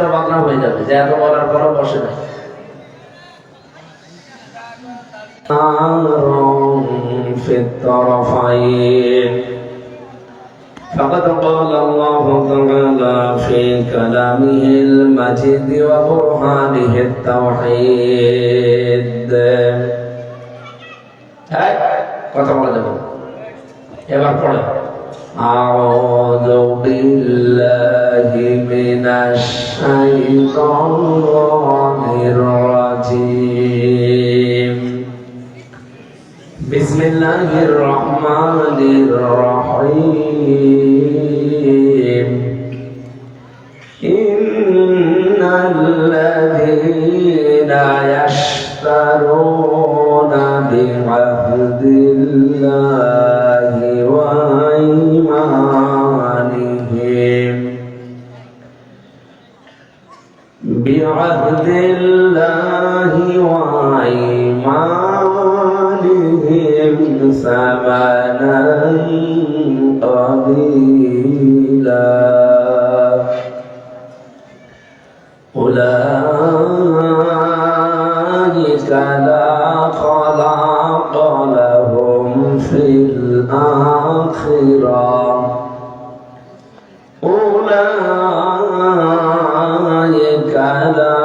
তো বদনাম হয়ে যাবে যে এত বলার পরও বসে না। في الطرفين فقد قال الله تعالى في كلامه المجيد وبرهانه التوحيد কথা বলা যাবে এবার পড়ে أعوذ بالله من الشيطان الرجيم بسم الله الرحمن الرحيم إن الذين يشترون بعهد الله وأيمانهم بعهد الله وأيمانهم ثمنا قليلا أولئك لا خلاق لهم في الآخرة أولئك لا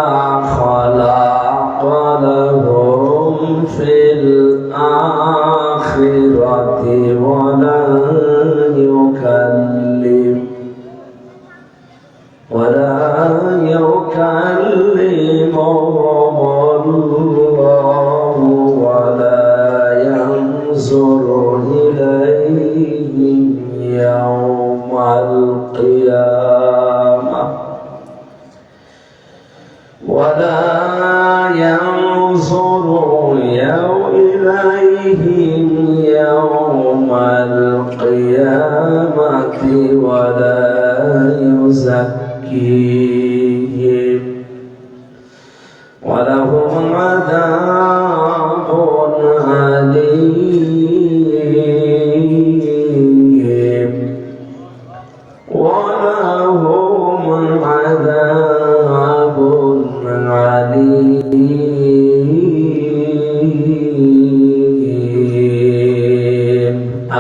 خلاق لهم في الآخرة ولا يكلمهم الله ولا ينظر إليهم يوم القيامة إليهم يوم القيامة ولا يزكيهم ولهم عذاب أليم ولهم عذاب عليم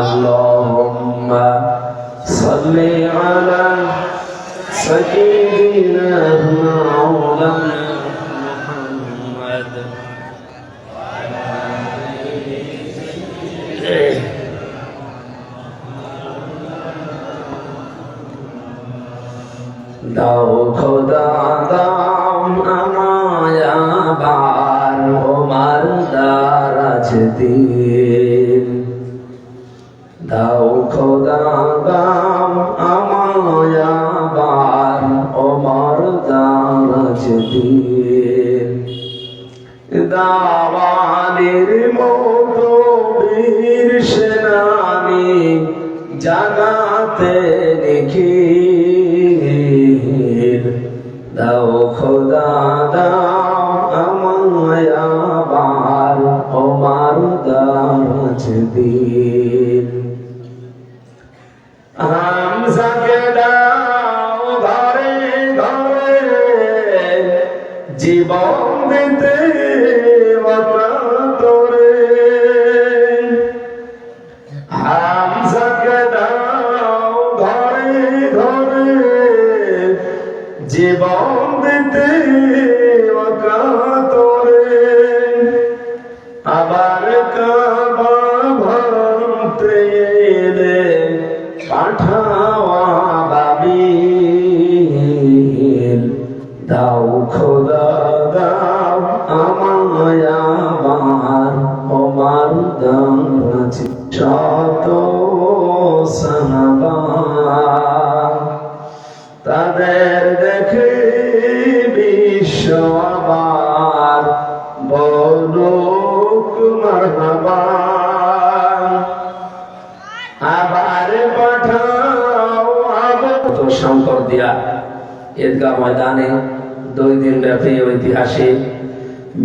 اللهم صل على سيدنا مولانا محمد দাও খোদা দাও আমায় আবার ওমার দারাজ দিন দাও খোদা দাও আমায় আবার ওমার দারাজ দিন দাওয়ানের মতো বীর সেনানি জাগাতে নিখিল দাও খোদা দাও আমায় আবার ওমার দারাজ দিন হামজাকে দাও ঘরে ঘরে জীবন দিতে অকাতরে হামজাকে দাও ঘরে ঘরে জীবন দিতে অকাতরে আবার কাবা ভাঙতে এলে পাঠাওয়া বাবিল দাও খোদা দাও আমায় আবার ওমার দারাজ শত সাহাবা তাদের দেখে বিশ্ব আবার বলুক মারহাবা আবার পাঠাও আবার শঙ্কর দিয়া ঈদগাহ ময়দানে 2 দিন ব্যাপী ঐতিহাসিক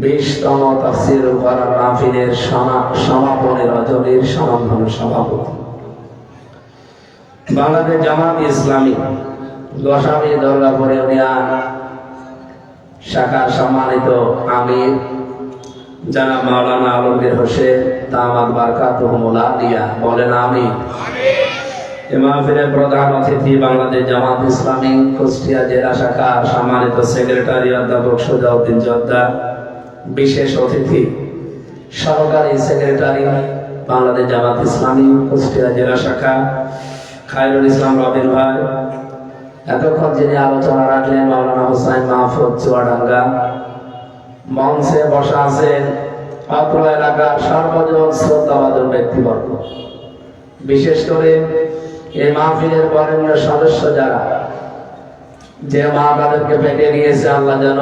20তম তাফসীর কোরআন মাহফিলের সমাপনী রজনীর সমাপন সভাপতি বাংলাদেশ জামাত ইসলামী গোস্বামী দরগা পরে উনি শাখার সম্মানিত আমির জনাব মাওলানা আলমগীর হোসেন দামাত বারকাতুহুল আলিয়া বলেন আমিন। এই মাহফিলের প্রধান অতিথি বাংলাদেশ জামাত ইসলামী কুষ্টিয়া জেলা শাখা সম্মানিত সেক্রেটারি অধ্যাপক সুজাউদ্দিন জর্দা, বিশেষ অতিথি সহকারী সেক্রেটারি বাংলাদেশ জামাত ইসলামী কুষ্টিয়া জেলা শাখা খায়রুল ইসলাম রবিন ভাই, এতক্ষণ যিনি আলোচনা রাখলেন মাওলানা হুসাইন মাহফুজ চুয়াডাঙ্গা, মঞ্চে বসা আছেন অত্র এলাকার সর্বজন শ্রদ্ধাভাজন ব্যক্তিবর্গ, বিশেষ করে এই মাহফিলের বরেণ্য সদস্য যারা, যে মা তাদেরকে পেটে নিয়েছে আল্লাহ যেন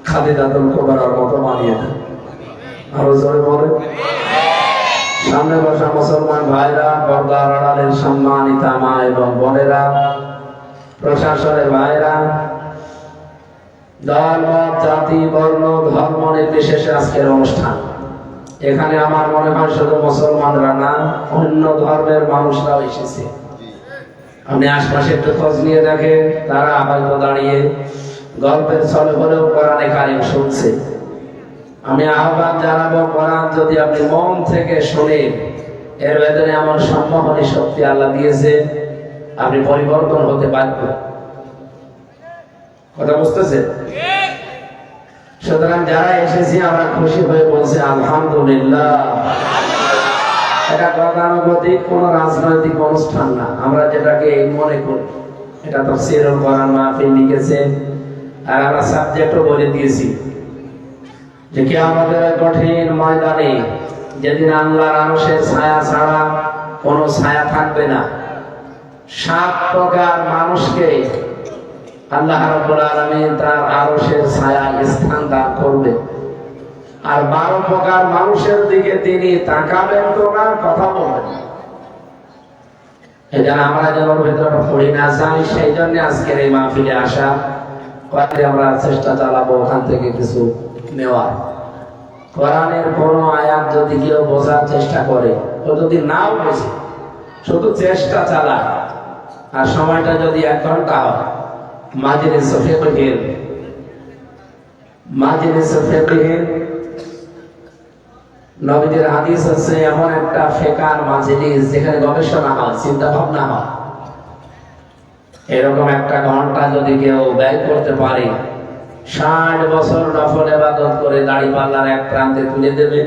খাদিজাতুল কুবরার মতো বানিয়ে দেন। আরো জোরে বলে। সামনে বসা মুসলমান ভাইরা, পর্দার আড়ালের সম্মানিতা মা এবং বোনেরা, প্রশাসনের ভাইরা, দল মত জাতি বর্ণ ধর্ম নির্বিশেষে আজকের অনুষ্ঠান। এখানে আমার মনে হয় শুধু মুসলমানরা না, অন্য ধর্মের মানুষরাও এসেছে। আপনি আশপাশে একটু খোঁজ নিয়ে দেখেন, তারা হয়তো দাঁড়িয়ে গল্পের ছলে হলেও কোরআনে কারিম শুনছে। আমি আহ্বান জানাবো, কোরআন যদি আপনি মন থেকে শোনেন, এর ভেতরে আমার সম্মোহনী শক্তি আল্লাহ দিয়েছে, আপনি পরিবর্তন হতে পারবেন। কথা বুঝতেছেন? সুতরাং যারা এসেছি আমরা খুশি হয়ে বলছি আলহামদুলিল্লাহ। এটা গতানুগতিক কোন রাজনৈতিক অনুষ্ঠান না, আমরা যেটাকে মনে করি এটা তাফসীরুল কোরআন মাহফিল লিখেছে, আর আমরা সাবজেক্টও বলে দিয়েছি যে কিয়ামতের কঠিন ময়দানে যেদিন আল্লাহর আরশের ছায়া ছাড়া কোনো ছায়া থাকবে না, 7 প্রকার মানুষকে আল্লাহ রাব্বুল আলামিন তার আরশের ছায়ায় স্থান দান করবে, আর 12 প্রকার মানুষের দিকে তিনি তাকাবেন তো না, কথা বলবেন। এই জন্য আমরা যেন ভেতরে পড়ি না যাই, সেই জন্য আজকের এই মাহফিলে আসা। কয়েকটি আমরা চেষ্টা চালাবো ওখান থেকে কিছু নেওয়ার। কোরআনের কোন আয়াত যদি কেউ বোঝার চেষ্টা করে, ও যদি নাও বোঝে, শুধু চেষ্টা চালায়, আর সময়টা যদি 1 ঘন্টা হয়, মাজলিস ফিকহ নবীদের হাদিস আছে, এমন একটা ফিকহার মাজলিস যেখানে গবেষণা হয়, চিন্তা ভাবনা হয়। এরকম 1 ঘন্টা যদি কেউ ব্যয় করতে পারে, 60 বছর নফল ইবাদত করে দাড়িপাল্লার এক প্রান্তে তুলে দেবে,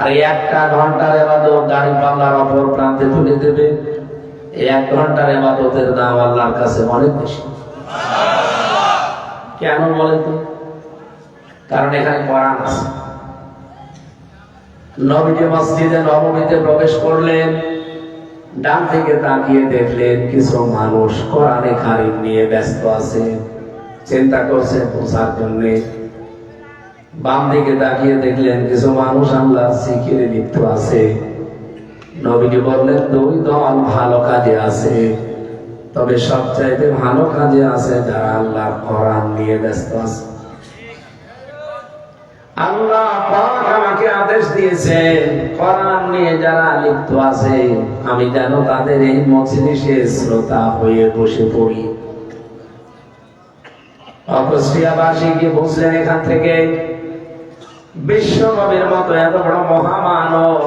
আর 1 ঘন্টার ইবাদত দাড়িপাল্লার অপর প্রান্তে তুলে দেবে। এই 1 ঘন্টার ইবাদতের দাম আল্লাহর কাছে অনেক বেশি। কেন বলেন তো? কারণ এখানে কোরআন আছে। নবীজি মসজিদে নববীতে প্রবেশ করলেন, ডান দিকে তাকিয়ে দেখলেন কিছু মানুষ কোরআনে কারিম নিয়ে ব্যস্ত আছে, চিন্তা করছে বোঝার জন্য। বাম দিকে তাকিয়ে দেখলেন কিছু মানুষ আল্লাহর জিকিরে লিপ্ত আছে। নবীজি বললেন, 2 দল ভালো কাজে আছে, তবে সবচাইতে ভালো কাজে আছে যারা আল্লাহর কোরআন নিয়ে ব্যস্ত আছে। আল্লাহ পাক আমাকে আদেশ দিয়েছে, কোরআন নিয়ে যারা লিপ্ত আছে আমি যেন তাদের এই মজলিসে শ্রোতা হয়ে বসে পড়ি। কুষ্টিয়াবাসী কি বুঝলেন? এখান থেকে বিশ্বকবির মতো এত বড় মহামানব,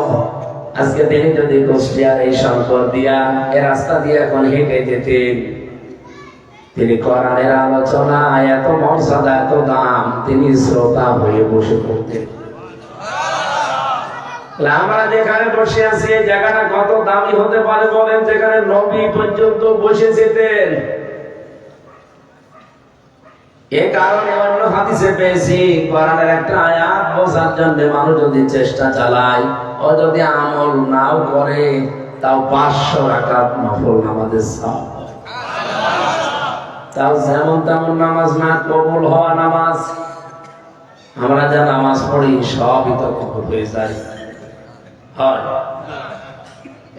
আজকে তিনি যদি কুষ্টিয়ার এই শঙ্কর দিয়া এ রাস্তা দিয়ে এখন হেঁটে যেতেন, তিনি কোরআনের আলোচনা এত মর্যাদা এত দাম, তিনি শ্রোতা হয়ে বসে পড়তেন। আমরা যেখানে বসে আছি এই জায়গাটা কত দামি হতে পারে বলেন, যেখানে নবী পর্যন্ত বসে যেতেন। এ কারণে অন্য হাদিসে পেয়েছি, কোরআনের একটা আয়াত বোঝার জন্য মানুষ যদি চেষ্টা চালায়, ও যদি আমল নাও করে, তাও 500 রাকাত নফল নামাজের সওয়াব। তাও যেমন তেমন নামাজ না, কবুল হওয়া নামাজ। আমরা যা নামাজ পড়ি সবই তো কবুল হয়ে যায়।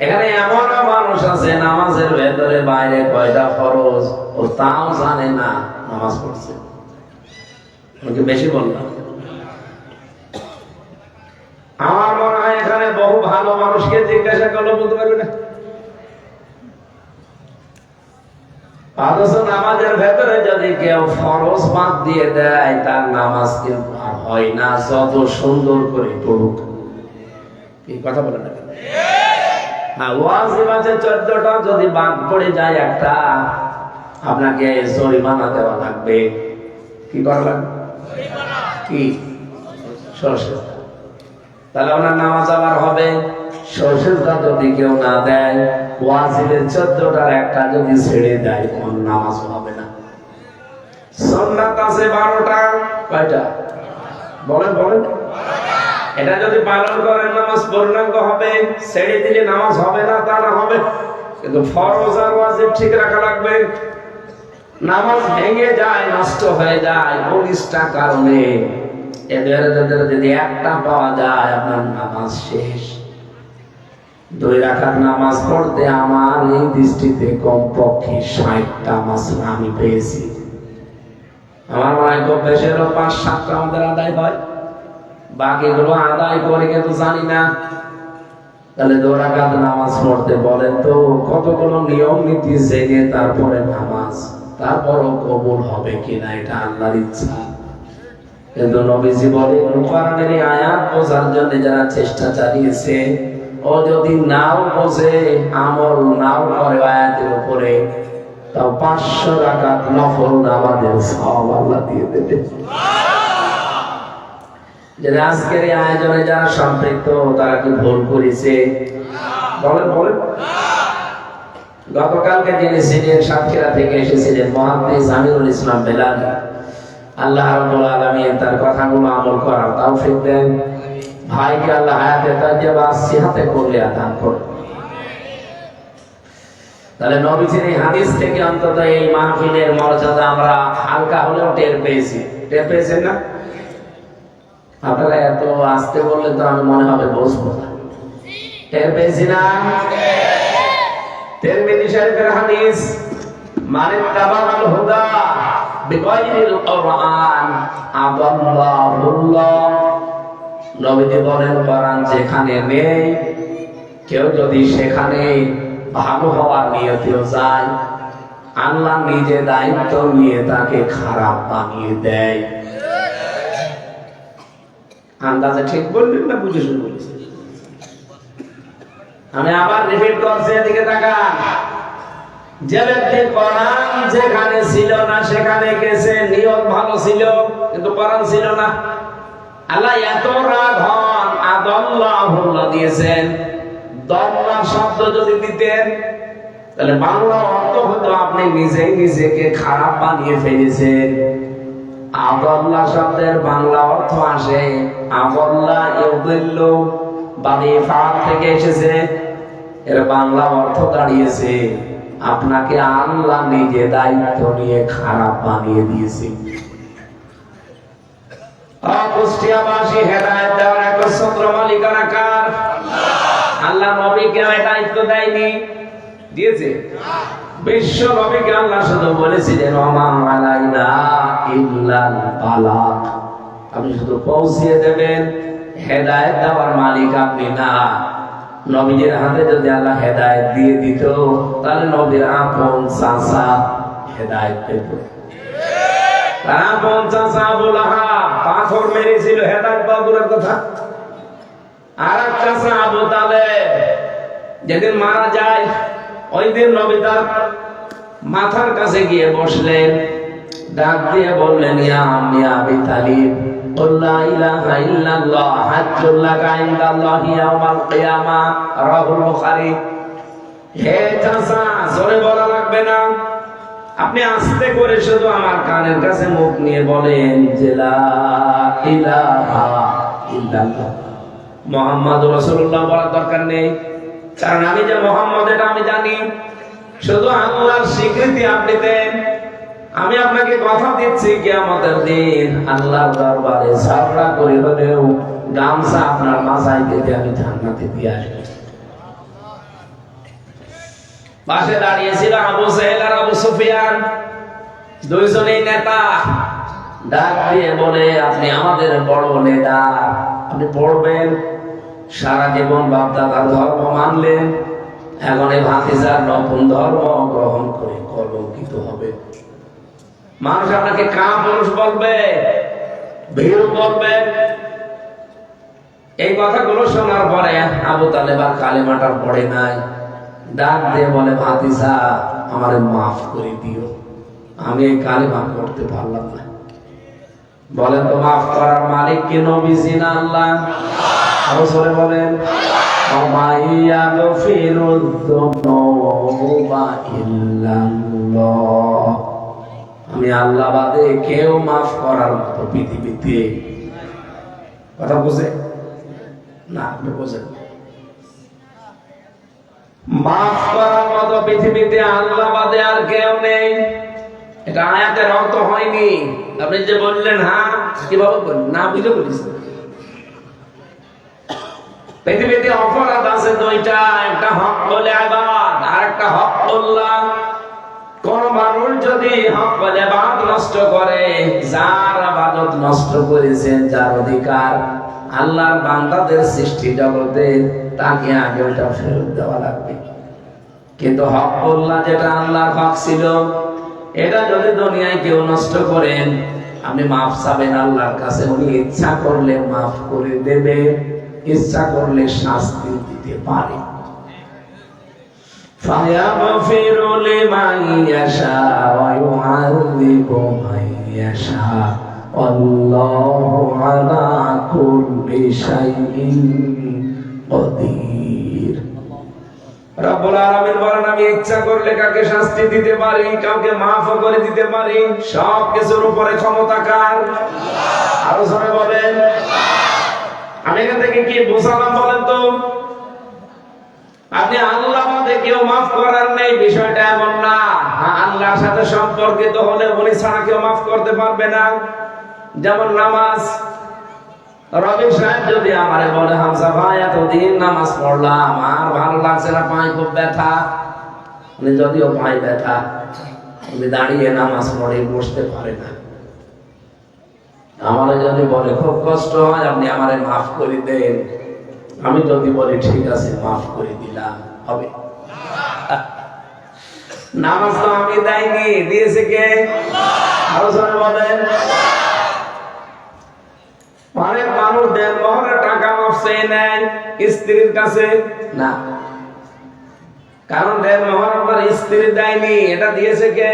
এখানে এমন মানুষ আছে নামাজের ভেতরে বাইরে কয়টা ফরজ ও তাও জানে না, নামাজ পড়ছে। বেশি বললাম? আমার মনে হয় এখানে বহু ভালো মানুষকে জিজ্ঞাসা করলে বলতে পারবে না। অথচ নামাজের ভেতরে যদি কেউ ফরজ বাদ দিয়ে দেয় তার নামাজ কিন্তু আর হয় না, যত সুন্দর করে পড়ুক। কি কথা বলে না? হ্যাঁ, ওয়াজিব আছে 14টা, যদি বাদ পড়ে যায় একটা, আপনাকে জরিমানা দেওয়া লাগবে। কি করা লাগবে? কি? সরসেজদা। তাহলে আপনার নামাজ আবার হবে। সরসেজদা যদি কেউ না দেয়, ওয়াজিবের 14টার একটা যদি ছেড়ে দেয়, কোন নামাজ হবে না। সুন্নাত আছে 12টা। কয়টা? বলেন বলেন। এটা যদি পালন করেন নামাজ পূর্ণাঙ্গ হবে, ছেড়ে দিলে নামাজ হবে না তা না হবে, কিন্তু ফরজ আর ওয়াজিব ঠিক রাখা লাগবে। নামাজ ভেঙে যায়, নষ্ট হয়ে যায় 19টা কারণে, এদের যদি একটা পাওয়া যায় আপনার নামাজ শেষ। 2 রাকাত নামাজ পড়তে আমার এই দৃষ্টিতে কমপক্ষে 60টা মাসলা আমি পেয়েছি। আমার মনে হয় খুব বেশি 5-7টা আমাদের আদায় হয়, বাকিগুলো আদায় করে কিন্তু জানি না। তাহলে 2 রাকাত নামাজ পড়তে বলেন তো কতগুলো নিয়ম নীতি জেনে তারপরে নামাজ, তারপরও কবুল হবে কিনা এটা আল্লাহর ইচ্ছা। কিন্তু নবীজি বলেন কোরআনের এই আয়াত বোঝার জন্য যারা চেষ্টা চালিয়েছে, ও যদি নাও বোঝে, আমল নাও করে আয়াতের উপরে, তাও 500 রাকাত নফল নামাজের সওয়াব আল্লাহ দিয়ে দেবে। যারা আজকের এই আয়োজনে যারা সম্পৃক্ত, তারা কি ভুল করেছে? বলেন বলেন। গতকালকে যিনি ছিলেন সাতক্ষীরা থেকে এসেছিলেন মুহাদ্দিস আমিরুল ইসলাম বেলালী, আল্লাহ রাব্বুল আলামিন তার কথাগুলো আমল করার তৌফিক দেন। ভাইকে আল্লাহ হায়াতে তাইয়্যিবা সিহাতে করলে দান করুন। তাহলে নবীজির এই হাদিস থেকে অন্তত এই মাহফিলের মর্যাদা আমরা হালকা হলেও টের পেয়েছি। টের পেয়েছেন না? আপনারা এত আসতে বললে তো আমি মনে হবে বসবো না। টের পেয়েছি না? তিরমিজি শরীফের হাদিস, মান তাবাআল হুদা বিগাইরিল কুরআন আদাল্লাহুল্লাহ। নবীজি বলেন কোরআন যেখানে নেই, কেউ যদি সেখানে ভালো হওয়ার নিয়তেও যায়, আল্লাহ নিজে দায়িত্ব নিয়ে তাকে খারাপ বানিয়ে দেয়। আন্দাজে ঠিক বললেন না বুঝে শুনে বলেছেন? আমি আবার রিপিট করছি, এদিকে তাকান। যে ব্যক্তি কোরআন যেখানে ছিল না সেখানে গেছে, নিয়ত ভালো ছিল কিন্তু কোরআন ছিল না, আল্লাহ এত রাগ হন, আদাল্লাহুল্লাহ দিয়েছেন। দল্লা শব্দ যদি দিতেন তাহলে বাংলা অর্থ হতো আপনি নিজেই নিজেকে খারাপ বানিয়ে ফেলেছেন। আদাল্লাহ শব্দের বাংলা অর্থ আসে আদাল্লা ইউদিল্লু, বানি ফাআল থেকে এসেছে। এর বাংলা অর্থ দাঁড়িয়েছে আপনাকে আল্লাহ নিজে দায়িত্ব নিয়ে খারাপ বানিয়ে দিয়েছে। কুষ্টিয়াবাসী হেদায়েত দেওয়ার একচ্ছত্র মালিকানা কার? আল্লাহ নবীকে দায়িত্ব দেয়নি, দিয়েছে। বিশ্ব নবীকে আল্লাহ শুধু বলেছিলেন ওমা আলাইনা ইল্লাল বালাগ, আপনি শুধু পৌঁছিয়ে দেবেন, হেদায়েত দেওয়ার মালিক আপনি না। নবীর হাতে যদি আল্লাহ হেদায়েত দিয়ে দিত তাহলে নবীর আপন চাচা হেদায়েত পেত। তার আপন চাচা আবু লাহাব পাথর মেরেছিল হেদায়েত পাওয়ার দূরের কথা। আর এক চাচা আবু তালেব যেদিন মারা যায়, ওই দিন নবী তার মাথার কাছে গিয়ে বসলেন, ডাক দিয়ে বললেন ইয়া আম্মি আবি তালিব কুল লা ইলাহা ইল্লাল্লাহ হাজ্জুল লাকা ইনদাল্লাহি ইয়াউমাল কিয়ামাহ, রাহুল বুখারী। হে চাচা, জোরে বলা লাগবে না, আপনি আস্তে করে শুধু আমার কানের কাছে মুখ নিয়ে বলেন যে লা ইলাহা ইল্লাল্লাহ মুহাম্মাদুর রাসূলুল্লাহ বলার দরকার নেই, কারণ আমি যে মুহাম্মদ এটা আমি জানি। শুধু আল্লাহর স্বীকৃতি আপনি দেন। আমি আপনাকে কথা দিচ্ছি কিয়ামতের দিন আল্লাহর দরবারে ঝগড়া করে হলেও গামছা আপনার মাথায় দিয়ে আমি জান্নাতে দিয়ে আসবো। পাশে দাঁড়িয়েছিল আবু জাহেল আর আবু সুফিয়ান, দুইজনেই নেতা। ডাক দিয়ে বলে আপনি আমাদের বড় নেতা, আপনি পড়বেন, সারা জীবন বাপ দাদার ধর্ম মানলেন, এখন এই ভাতিজার নতুন ধর্ম গ্রহণ করে কলঙ্কিত হবে। মানুষ আপনাকে কাপুরুষ বলবে, ভীরু বলবে। এই কথাগুলো শোনার পরে আবু তালেব আর কালেমাটা পড়ে নাই, ডাক দিয়ে বলে, ভাতিজা আমারে মাফ করে দিও, আমি এই কালেমা পড়তে পারলাম না। বলেন তো মাফ করার মালিক কি নবীজি না আল্লাহ? আরো জোরে বলেন, আমি আল্লাহ বাদে কেউ মাফ করার মতো পৃথিবীতে, কথা বুঝে না? আপনি বোঝেন, মাফ করার মতো পৃথিবীতে আল্লাহ বাদে আর কেউ নেই। এটা আয়াতের অর্থ হয়নি। আপনি যে বললেন হ্যাঁ, কিভাবে বললেন? না বুঝে বলিস। পৃথিবীতে অপরাধ আছে দুইটা, একটা হক বলে ইবাদত, আর একটা হক আল্লাহ। কোন মানুষ যদি হক বলে ইবাদত নষ্ট করে, যার ইবাদত নষ্ট করেছেন, যার অধিকার আল্লাহর বান্দাদের সৃষ্টি জগতে, তাকে আগে ওটা ফেরত দেওয়া লাগবে। কিন্তু হক আল্লাহ, যেটা আল্লাহর হক ছিল, এটা যদি দুনিয়ায় কেউ নষ্ট করেন, আপনি মাফ চাবেন আল্লাহর কাছে, উনি ইচ্ছা করলে মাফ করে দেবে, ইচ্ছা করলে শাস্তি দিতে পারে। ফায়াগফিরু লিমান ইয়াশা ওয়া ইউআযিবু মান ইয়াশা আল্লাহু আলা কুল্লি শাইইন কাদির। রব্বুল আলামিন বলেন, আমি ইচ্ছা করলে কাকে শাস্তি দিতে পারি, কাউকে মাফ করে দিতে পারি। সব কিছুর উপরে ক্ষমতা কার? আরো জোরে বলেন। আমি এখান থেকে কি বোঝালাম বলেন তো? আপনি আল্লাহ বাদে কেউ মাফ করার নেই, বিষয়টা এমন না। আল্লাহর সাথে সম্পর্কিত হলে উনি ছাড়া কেউ মাফ করতে পারবে না। যেমন নামাজ, রবি সাহেব যদি আমারে বলে, হামজা ভাই এতদিন নামাজ পড়লাম, আর ভালো লাগছে না, পায়ে খুব ব্যথা। উনি যদিও পায়ে ব্যথা, উনি দাঁড়িয়ে নামাজ পড়ে বসতে পারে না। আমারে যদি বলে খুব কষ্ট হয়, আপনি আমারে মাফ করে দেন, আমি যদি বলি ঠিক আছে মাফ করে দিলাম, হবে? নামাজ তো আমি দেয়নি, দিয়েছে কে? আরো জোরে বলেন। অনেক মানুষ দেন মোহরের টাকা মাফ চেয়ে নেয় স্ত্রীর কাছে না, কারণ দেন মোহর আপনার স্ত্রী দেয়নি, এটা দিয়েছে কে?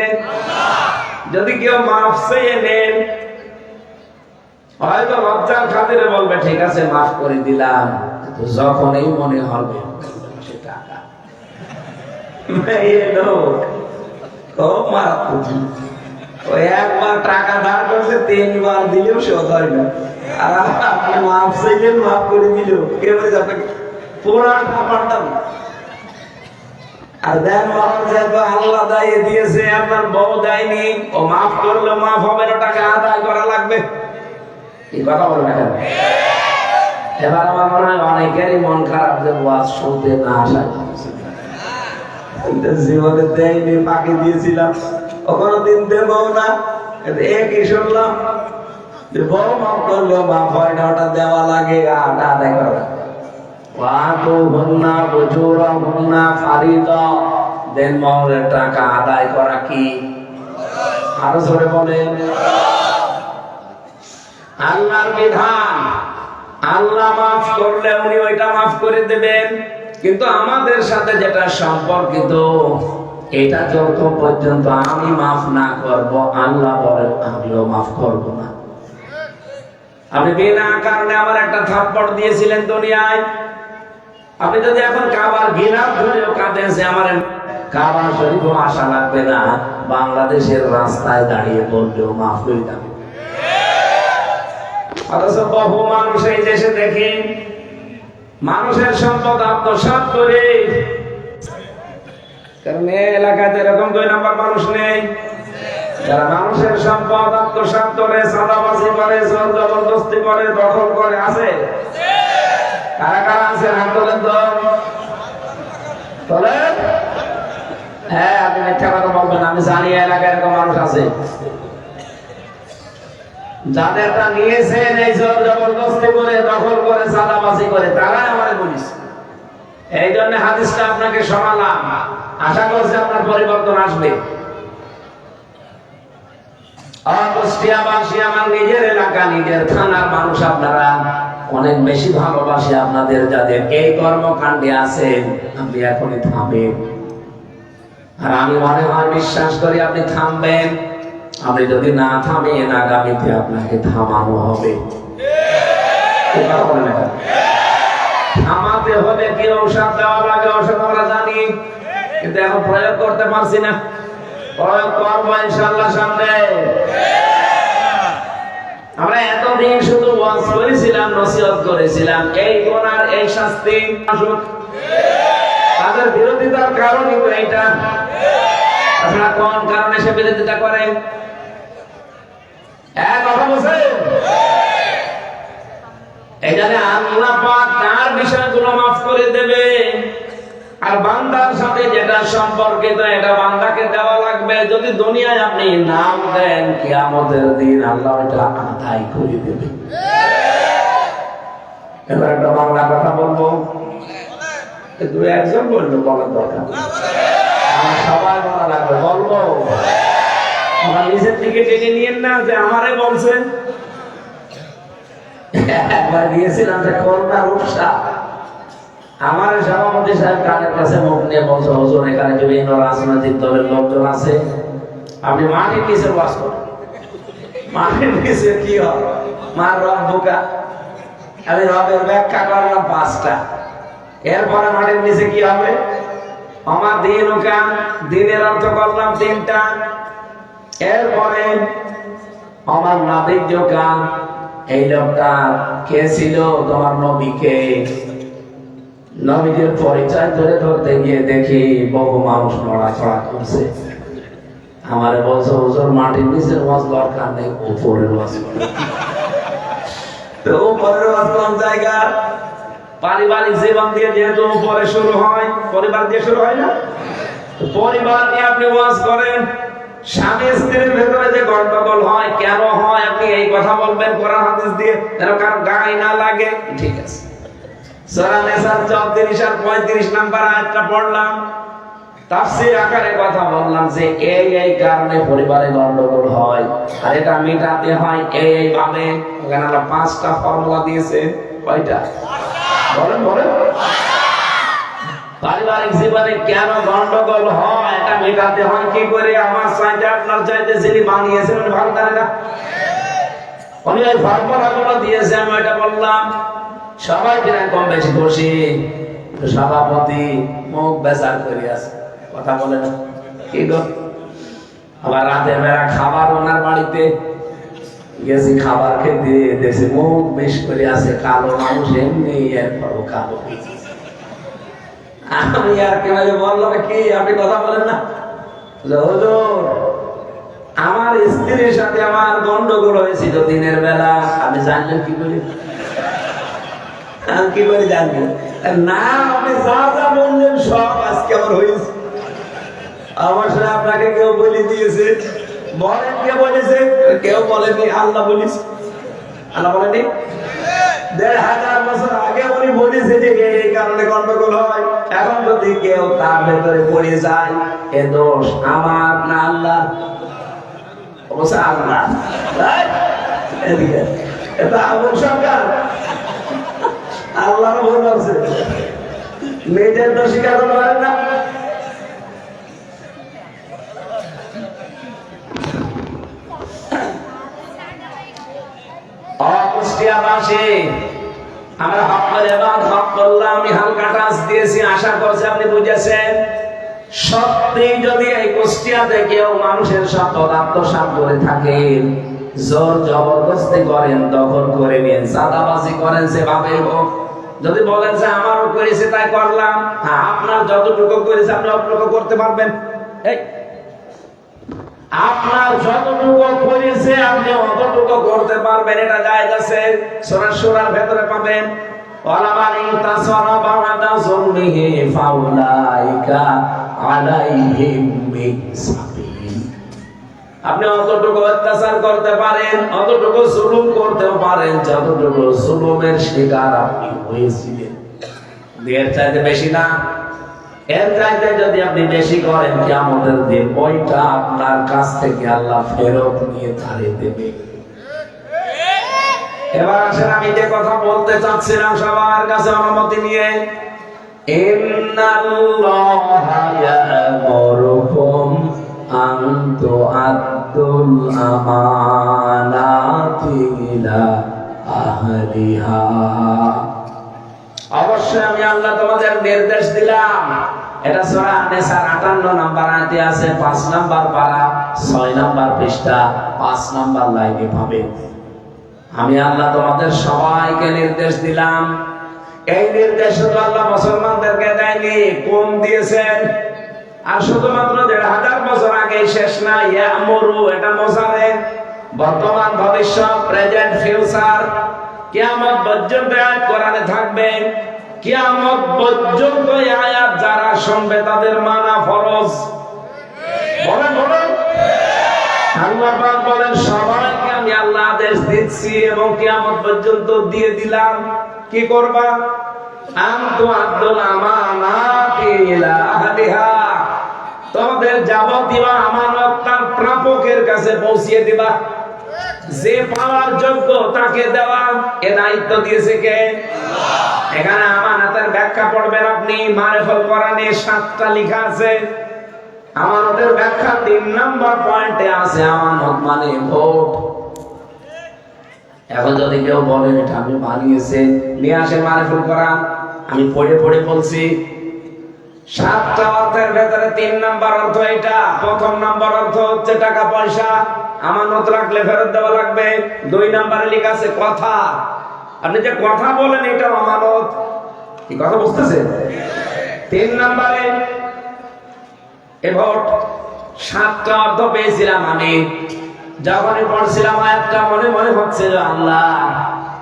যদি কেউ মাফ চেয়ে নেন, হয়তো লজ্জার খাতিরে বলবে ঠিক আছে মাফ করে দিলাম, যখনই মনে হবে সে টাকা খুব মারাত্মক। ওই একবার টাকা ধার করছে, 3 বার দিলেও সে ধরে না। আর আপনি মাফ চাইলেন, মাফ করে দিল, কে বলেছে আপনাকে পুরাটা পাল্টান। আর দেন আল্লাহ দায় দিয়েছে, আপনার বউ দেয়নি, ও মাফ করলে মাফ হবে না, টাকা আদায় করা লাগবে। এই কথা বলবেন কেন? এবার আমার মনে হয় অনেকেরই মন খারাপ যে ওয়াজ শুনতে না আসায়, জীবনে দেয়নি, বাকি দিয়েছিলাম, কোনদিন দেব না, একই শুনলাম যে বউ মাফ করলেও মাফ হয় না, ওটা দেওয়া লাগে, আদায় করা। দেন মোহরের টাকা আদায় করা কি? আরো জোরে বলেন। আল্লাহর বিধান, আল্লাহ মাফ করলে উনি ওইটা মাফ করে দেবেন, কিন্তু আমাদের সাথে যেটা সম্পর্কিত, এটা যত পর্যন্ত আমি মাফ না করব, আল্লাহ বলেন আমিও মাফ করব না। আপনি বিনা কারণে আমার একটা থাপ্পড় দিয়েছিলেন দুনিয়ায়, আপনি যদি এখন কাবার ঘিরাব ধরেও কাঁদেন যে আমার কাবা শরীফও আসা লাগবে না, বাংলাদেশের রাস্তায় দাঁড়িয়ে বললেও মাফ হয়ে যাবে। অথচ বহু মানুষ এই দেশে দেখি মানুষের সম্পদ আত্মসাৎ করে, কারণ এই এলাকাতে এরকম 2 নাম্বার মানুষ নেই যারা মানুষের সম্পদ আত্মসাৎ করে, চাঁদাবাজি করে, জোর জবরদস্তি করে, দখল করে। আছে? কারা কারা আছে? হাত তোলেন তো, তোলেন। হ্যাঁ, আপনি মিথ্যা কথা বলবেন, আমি জানি এলাকায় এরকম মানুষ আছে। যাদেরটা নিয়েছেন এই জোর জবরদস্তি করে, দখল করে, চাঁদাবাজি করে, তারাই আমারে বলিস। এই জন্য হাদিসটা আপনাকে শোনালাম, আশা করছি আপনার পরিবর্তন আসবে। কুষ্টিয়াবাসী, আমার নিজের এলাকা, নিজের থানার মানুষ, আপনারা অনেক বেশি ভালোবাসি আপনাদের, যাদের এই কর্মকাণ্ডে আছেন। আপনি এখনই থামবেন, আর আমি মনে হয় বিশ্বাস করি আপনি থামবেন। আপনি যদি না থামেন, আগামীতে আপনাকে থামানো হবে। থামাতে হলে কি ঔষধ দেওয়া লাগে, ঔষধ আমরা জানি, কিন্তু এখন প্রয়োগ করতে পারছি না। প্রয়োগ করবো ইনশাআল্লাহ সামনে। আমরা এতদিন শুধু ওয়াজ করেছিলাম, নসিহত করেছিলাম, এই গুনার এই শাস্তি আসুক। তাদের বিরোধিতার কারণই তো এইটা। আপনারা কোন কারণে সে বিরোধিতা করেন? এক কথা বলছেন, এখানে আল্লাহ পাক তার বিষয়গুলো মাফ করে দেবে, আর বান্দার সাথে যেটা সম্পর্কিত এটা বান্দাকে দেওয়া লাগবে। যদি দুনিয়ায় আপনি নাম দেন, কিয়ামতের দিন আল্লাহ এটা আদায় করে দেবে। এবার একটা বাংলা কথা বলবো, দু একজন বললো, বলার দরকার সবাই বলা লাগবে, বলবো। আমার নিজের দিকে টেনে নিয়েন না যে আমারে বলছেন। একবার গিয়েছিলাম যে করোনা রূপসা, আমার সভাপতি সাহেব কানের কাছে মুখ নিয়ে বলছে, হুজুর এখানে বিভিন্ন রাজনৈতিক দলের লোকজন আছে, আপনি মাটির নিচে বাস করেন। মাটির নিচে কি হয়? মা রব বোকা। আমি রবের ব্যাখ্যা করলাম 5টা। এরপরে মাটির নিচে কি হবে? আমার দিন ওকা, দিনের অর্থ করলাম 3টা। এরপরে আমার নাবিক জোকা, এই লোকটা কে ছিল? তোমার নবীকে। নবীদের পরিচয় ধরে ধরতে গিয়ে দেখি বহু মানুষ নড়াচড়া করছে। আমারে বলছে, হুজুর মাটির নিচের ওয়াজ দরকার নেই, উপরের ওয়াজ করে। তো উপরের ওয়াজ কোন জায়গা? পারিবারিক জীবন দিয়ে যেহেতু উপরে শুরু হয়, পরিবার দিয়ে শুরু হয় না? পরিবার নিয়ে আপনি ওয়াজ করেন। স্বামী স্ত্রীর ভেতরে যে গন্ডগোল হয়, কেন হয়, আপনি এই কথা বলবেন কোরআন হাদিস দিয়ে, যেন কারো গায়ে না লাগে। ঠিক আছে, সূরা নিসা 34 আর 35 নাম্বার আয়াতটা পড়লাম, তাফসীর আকারে কথা বললাম যে এই কারণে পরিবারে গন্ডগোল হয়, আর এটা মেটাতে হয় এই ভাবে। ওখানে আল্লাহ 5টা ফর্মুলা দিয়েছে। কয়টা? বলেন বলেন। পারিবারিক জীবনে কেন গন্ডগোল হয়, এটা মেটাতে হয় কি করে? আমার চাইতে আপনার চাইতে যিনি বানিয়েছেন উনি ভালো জানে না, উনি ওই ফর্মুলাগুলো দিয়েছে, আমি এটা বললাম। সবাই কিনা কম বেশি খুশি, সভাপতি মুখ বেচার করে আছে, কথা বলে না। কি গো, আবার রাতের বেলা খাবার ওনার বাড়িতে গেছি, খাবার খেতে দেখছি মুখ বেশ করে আছে, কালো মানুষ এমনি এরপরও কালো। আমি আর কেউ বললাম, কি আপনি কথা বলেন না? হুজুর আমার স্ত্রীর সাথে আমার গন্ডগোল হয়েছিল দিনের বেলা, আপনি জানলেন কি করে? আমি কি করে জানবো? না, আপনি যা যা বললেন সব আজকে আমার হয়েছে। আমার সাথে আপনাকে কেউ বলে দিয়েছে। বলেন কে বলেছে? কেউ বলেনি, আল্লাহ বলেছে। আল্লাহ বলেনি? 1500 বছর আগে উনি বলেছে যে এই কারণে গন্ডগোল হয়। এখন যদি কেউ তার ভেতরে পড়ে যায়, এ দোষ আমার না আল্লাহ? অবশ্য আল্লাহ। এদিকে এটা আবু সরকার, আল্লাহর ভুল আছে, নিজের দোষ স্বীকার করতে পারেন না। কুষ্টিয়াবাসী, আমরা হক করে হক করলাম, আমি হালকা টাচ দিয়েছি, আশা করছি আপনি বুঝেছেন। সত্যি যদি এই কুষ্টিয়াতে কেউ মানুষের সম্পদ আত্মসাৎ করে থাকেন, জোর জবরদস্তি করেন, দখল করে নিন, চাঁদাবাজি করেন, সেভাবে হোক, যদি বলেন যে আমারও করেছে তাই করলাম, হ্যাঁ আপনার যতটুকু করেছে আপনি অতটুকু করতে পারবেন। আপনার যতটুকু করেছে আপনি অতটুকু করতে পারবেন, এটা জায়েজ আছে। সূরা শুরার ভেতরে পাবেন, ওয়ালামান ইনতাসারা বা'দা যুলমিহি ফাউলাইকা আলাইহিম বিসাবিল। আপনি অতটুকু অত্যাচার করতে পারেন, অতটুকু জুলুম করতেও পারেন যতটুকু জুলুমের শিকার আপনি হয়েছিলেন। এর চাইতে বেশি না, এর চাইতে যদি আপনি বেশি করেন কিয়ামতের দিন ওইটা আপনার কাছ থেকে আল্লাহ ফেরত নিয়ে ছাড়িয়ে দেবে। এবার আসেন আমি যে কথা বলতে চাচ্ছিলাম সবার কাছে অনুমতি নিয়ে, ইন্নাল্লাহা ইয়া'মুরুকুম আন তু'আদ্দুল আমানাতি ইলা আহলিহা। অবশ্যই আমি আল্লাহ তোমাদের নির্দেশ দিলাম। এটা সূরা আন-নিসার 58 নম্বর আয়াতে আছে, 5 নম্বর পারা, 6 নম্বর পৃষ্ঠা, 5 নম্বর লাইনে পাবেন। আমি আল্লাহ তোমাদের সবাইকে নির্দেশ দিলাম। এই নির্দেশ শুধু আল্লাহ মুসলমানদেরকে দেয়নি, কোন দিয়েছেন? আর শুধুমাত্র 1500 বছর আগে শেষ না। ইয়া'মুরু এটা মুসারে বর্তমান, ভবিষ্যৎ, প্রেজেন্ট, ফিউচার, কিয়ামত পর্যন্ত আয়াত কোরআনে থাকবে। কিয়ামত পর্যন্ত এই আয়াত যারা শুনবে তাদের মানা ফরজ। বলেন বলেন। আল্লাহ পাক বলেন সবাইকে আমি আল্লাহ আদেশ দিচ্ছি এবং কিয়ামত পর্যন্ত দিয়ে দিলাম। কি করবা? আনতু আব্দুল আমানাতি ইলা আহলিহা, তোমাদের যাবতীয় আমানত তার প্রাপকের কাছে পৌঁছিয়ে দিবা। যে পাওয়ার যোগ্য তাকে দেওয়া, এ দায়িত্ব দিয়েছে কে? আল্লাহ। এখানে আমানতের ব্যাখ্যা পড়বেন আপনি, মারিফুল কোরআনে 7টা লেখা আছে। আমানতের ব্যাখ্যা 3 নম্বর পয়েন্টে আছে। আমানত মানে ভোট। এখন যদি কেউ বলেন এটা আমি বানিয়েছে, নিয়ে আসেন মারিফুল কোরআন, আমি পড়ে পড়ে বলছি। 7টা অর্থের ভেতরে 3 নম্বর অর্থ এটা। প্রথম নম্বর অর্থ হচ্ছে টাকা পয়সা, আমানত রাখলে ফেরত দেওয়া লাগবে। 2 নম্বরে লেখা আছে কথা, আপনি যে কথা বলেন এটা আমানত। কি কথা বুঝতেছেন? 3 নম্বরে এ ভোট। 7টা অর্থ পেয়েছিলাম আমি যখনই পড়ছিলাম আয়াতটা, মনে মনে হচ্ছিল আল্লাহ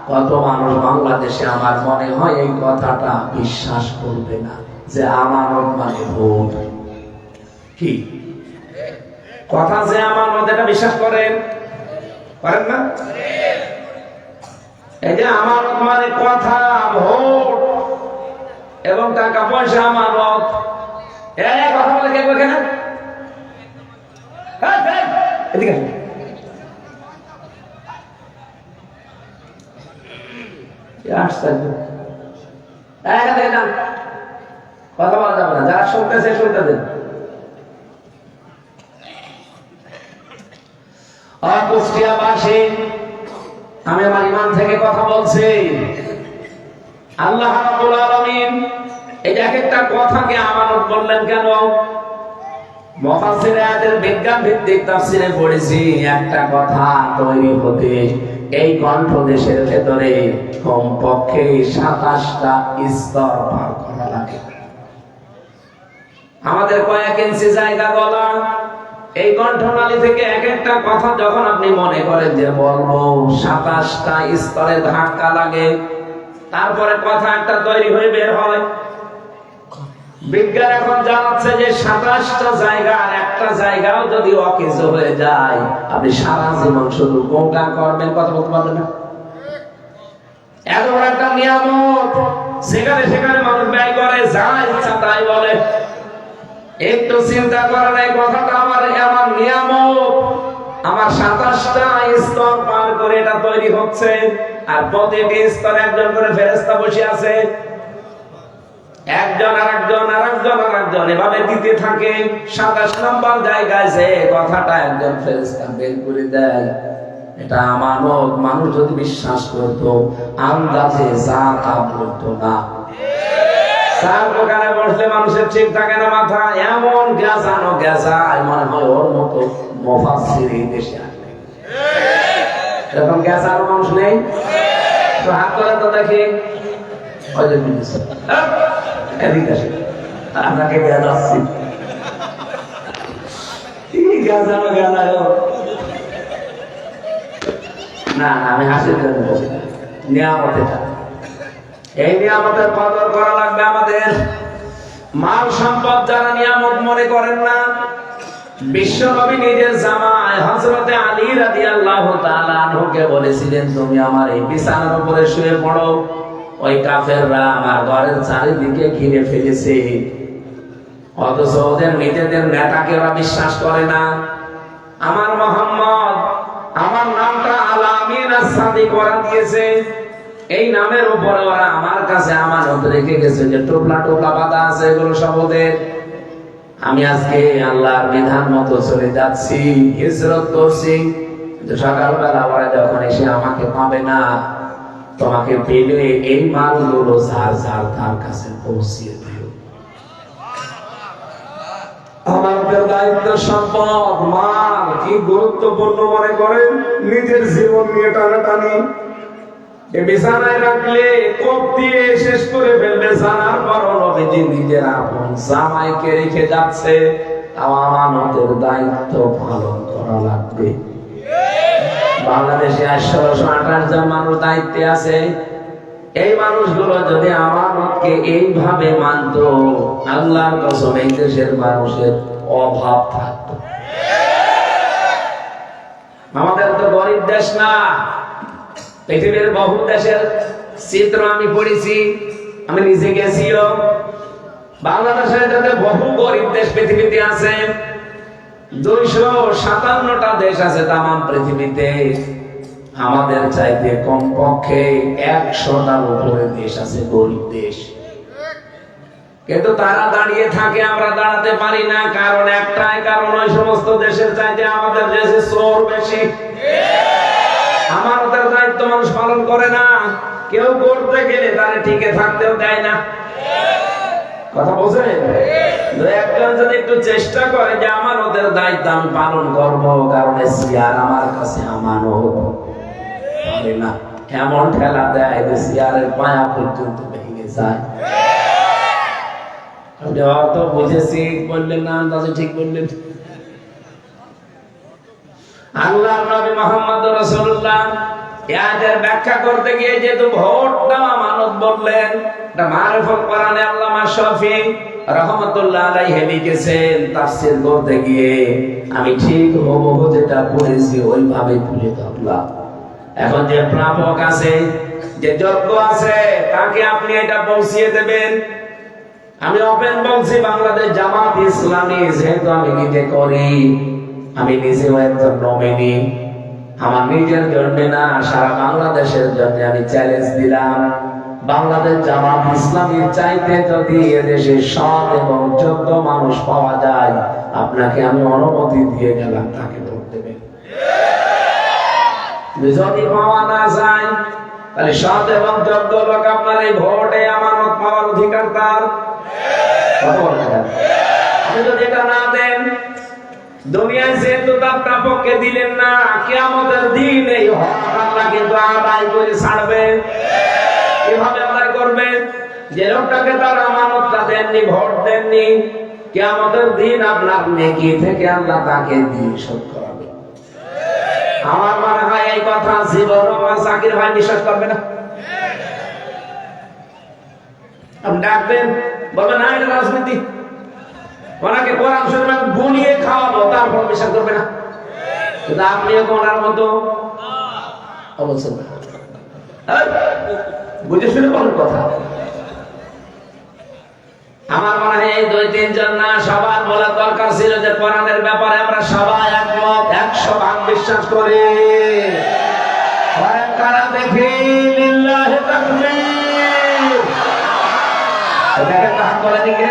কত মানুষ বাংলাদেশে আমার মনে হয় এই কথাটা বিশ্বাস করবে না যে আমানত মানে ভোট। কি কথা যে আমানত, এটা বিশ্বাস করেন পারেন না? এই যে আমানত মানে কথা, ভোট এবং টাকা পয়সা আমানত। এই কথা বলে কে বলে না? এদিকে কথা বলা যাবে না, যারা শুনতেছে শুনতে দেন। কুষ্টিয়াবাসী, আমি আমার ইমান থেকে কথা বলছি। আল্লাহ রাব্বুল আলামিন এই যে একটা কথাকে আমানত বললেন কেন? মুফাসসির আয়াতের বিজ্ঞান ভিত্তিক তাফসীরে পড়েছি, একটা কথা তৈরি হতে এই কণ্ঠ দেশের ভেতরে কমপক্ষে 27টা স্তর পার করা লাগে। আমাদের কয়েক ইঞ্চি জায়গা গলা, এই কণ্ঠনালী থেকে এক একটা কথা যখন আপনি মনে করেন যে বলবো, 27টা স্তরে ধাক্কা লাগে, তারপরে কথা একটা তৈরি হয়ে বের হয়। বিজ্ঞান এখন জানাচ্ছে যে 27টা জায়গা, আর একটা জায়গাও যদি অকেজ হয়ে যায়, আপনি সারা জীবন শুধু গোঁগা করবেন, কথা বলতে পারবেন না। এত বড় একটা নিয়ামত, সেখানে সেখানে মানুষ ব্যয় করে, যা ইচ্ছা তাই বলে। একটু চিন্তা করেন, এই কথাটা আমার নিয়ামত, আমার 27টা স্তর পার করে এটা তৈরি হচ্ছে, আর প্রতিটি স্তরে একজন করে ফেরেশতা বসে আছে। একজন আরেকজন আরেকজন আরেকজন এভাবে দিতে থাকে। 27 নম্বর জায়গায় যে কথাটা একজন ফেরেশতা বের করে দেয়, এটা আমানত। মানুষ যদি বিশ্বাস করতো, আন্দাজে যা তা বলতো না। তার দোকানে বসলে মানুষের ঠিক থাকে না মাথা, এমন গেজানো গেজায় মনে হয় ওর মতো মুফাসসির এই দেশে আসবে। এরকম গেজানো মানুষ নেই তো? হাত করে তো দেখি, ওই যে এদিকে আসে, আপনাকে গেজাচ্ছি। গেজানো গেজায় না, আমি হাসির জন্য বলছি। নিয়ামত এটা, এই নিয়ামতের কদর করা লাগবে আমাদের। মাল সম্পদ যারা নিয়ামত মনে করেন না, বিশ্বনবী নিজের জামাই হযরতে আলী রাদিয়াল্লাহু তাআলা আনহুকে বলেছিলেন, তুমি আমার এই বিছানার উপরে শুয়ে পড়ো, ওই কাফেররা আমার ঘরের চারিদিকে ঘিরে ফেলেছে, অথচ ওদের নিজেদের নেতাকে ওরা বিশ্বাস করে না। আমার মোহাম্মদ, আমার নামটা আল-আমিন আস-সাদিক ওরা দিয়েছে, এই নামের উপরে ওরা আমার কাছে আমানত রেখে গেছে যে টোপলা টোপলা বাঁধা আছে, এগুলো সব ওদের। আমি আজকে আল্লাহর বিধান মতো চলে যাচ্ছি, হিজরত করছি, সকালবেলা ওরা যখন এসে আমাকে পাবে না, তোমাকে পেলে এই মালগুলো ঝাড় ঝাড় তার কাছে পৌঁছিয়ে দিও। আমাদের দায়িত্ব সম্পদ মাল কি গুরুত্বপূর্ণ মনে করেন? নিজের জীবন নিয়ে টানাটানি। বিছানায় রাখলে কোপ দিয়ে শেষ করে ফেলবে, জানার পর নবীজি নিজের আপন জামাইকে রেখে যাচ্ছে, আমানতের দায়িত্ব পালন করা লাগবে। বাংলাদেশে ১৬২৮ জন মানুষ দায়িত্বে আছে। এই মানুষগুলো যদি আমানতকে এইভাবে মানত, আল্লাহর কসম এই দেশের মানুষের অভাব থাকতো। আমাদের তো গরিব দেশ না, পৃথিবীর বহু দেশের চিত্র আমি পড়েছি, আমি নিজে গেছিও। বাংলাদেশের যাতে বহু গরিব দেশ পৃথিবীতে আছে, 257টা দেশ আছে তামাম পৃথিবীতে। আমাদের চাইতে কমপক্ষে 100টার উপরে দেশ আছে গরিব দেশ, কিন্তু তারা দাঁড়িয়ে থাকে, আমরা দাঁড়াতে পারি না। কারণ একটাই কারণ, ওই সমস্ত দেশের চাইতে আমাদের দেশে চোর বেশি। আমাদের দায়িত্ব মানুষ পালন করে না, কেউ করতে গেলে তারা টিকে থাকতেও দেয় না। কথা বোঝেন? একজন যদি একটু চেষ্টা করে যে আমার ওদের দায়িত্ব আমি পালন করবো, কারণ সিয়ার আমার কাছে আমানত, পারে না, এমন ঠেলা দেয় যে সিয়ারের পায়া পর্যন্ত ভেঙে যায়। তো বুঝেছি বললেন না, তাহলে ঠিক বললেন। আল্লাহর নবী মুহাম্মদ রাসূলুল্লাহ এর ব্যাখ্যা করতে গিয়ে যেহেতু ভোটটা আমানত বললেন, এটা মারিফাত কোরআনে আল্লামা শাফি রাহমাতুল্লাহ আলাইহি লিখেছেন, তাফসীর করতে গিয়ে আমি ঠিক হুবহু যেটা পড়েছি ওইভাবে তুলে ধরলাম। এখন যে প্রাপক আছে, যে যোগ্য আছে, তাকে আপনি এটা পৌঁছিয়ে দেবেন। আমি ওপেন বলছি, বাংলাদেশ জামাত ইসলামী যেহেতু আমি নিজে করি, আমি নিজেও একজন নমিনি, আমার নিজের জন্য না, সারা বাংলাদেশের জন্য আমি চ্যালেঞ্জ দিলাম, বাংলাদেশ জামাত ইসলামীর চাইতে যদি এদেশে সৎ এবং যোগ্য মানুষ পাওয়া যায়, আপনাকে আমি অনুমতি দিয়ে গেলাম তাকে ভোট দেবেন। যদি পাওয়া না যায়, তাহলে সৎ এবং যোগ্য লোক আপনার এই ভোটে আমানত পাওয়ার অধিকার তার। আপনি যদি এটা না দেন, দুনিয়ায় যেহেতু তার প্রাপককে দিলেন না, কিয়ামতের দিন এই হক আল্লাহ কিন্তু আদায় করে ছাড়বে। কিভাবে আদায় করবে? যে লোকটাকে তার আমানতটা দেননি, ভোট দেননি, কিয়ামতের দিন আপনার নেকি থেকে আল্লাহ তাকে দিয়ে শোধ করাবে। আমার মনে হয় এই কথা জীবন জাকির ভাই বিশ্বাস করবে না। আপনি ডাকবেন, বলবেন না এটা রাজনীতি, ওনাকে কোরআন শরীফ গুনিয়ে খাওয়াবো, তারপর বিশ্বাস করবে না। কিন্তু আপনিও ওনার মতো অবস্থা বুঝে শুনে বলেন কথা। আমার মনে হয় এই 2-3 জন না, সবার বলা দরকার ছিল যে কোরআনের ব্যাপারে আমরা সবাই একমত, 100% বিশ্বাস করি। কারা দেখি লিল্লাহি তাকবীর, এটাকে কাজ করে দিকে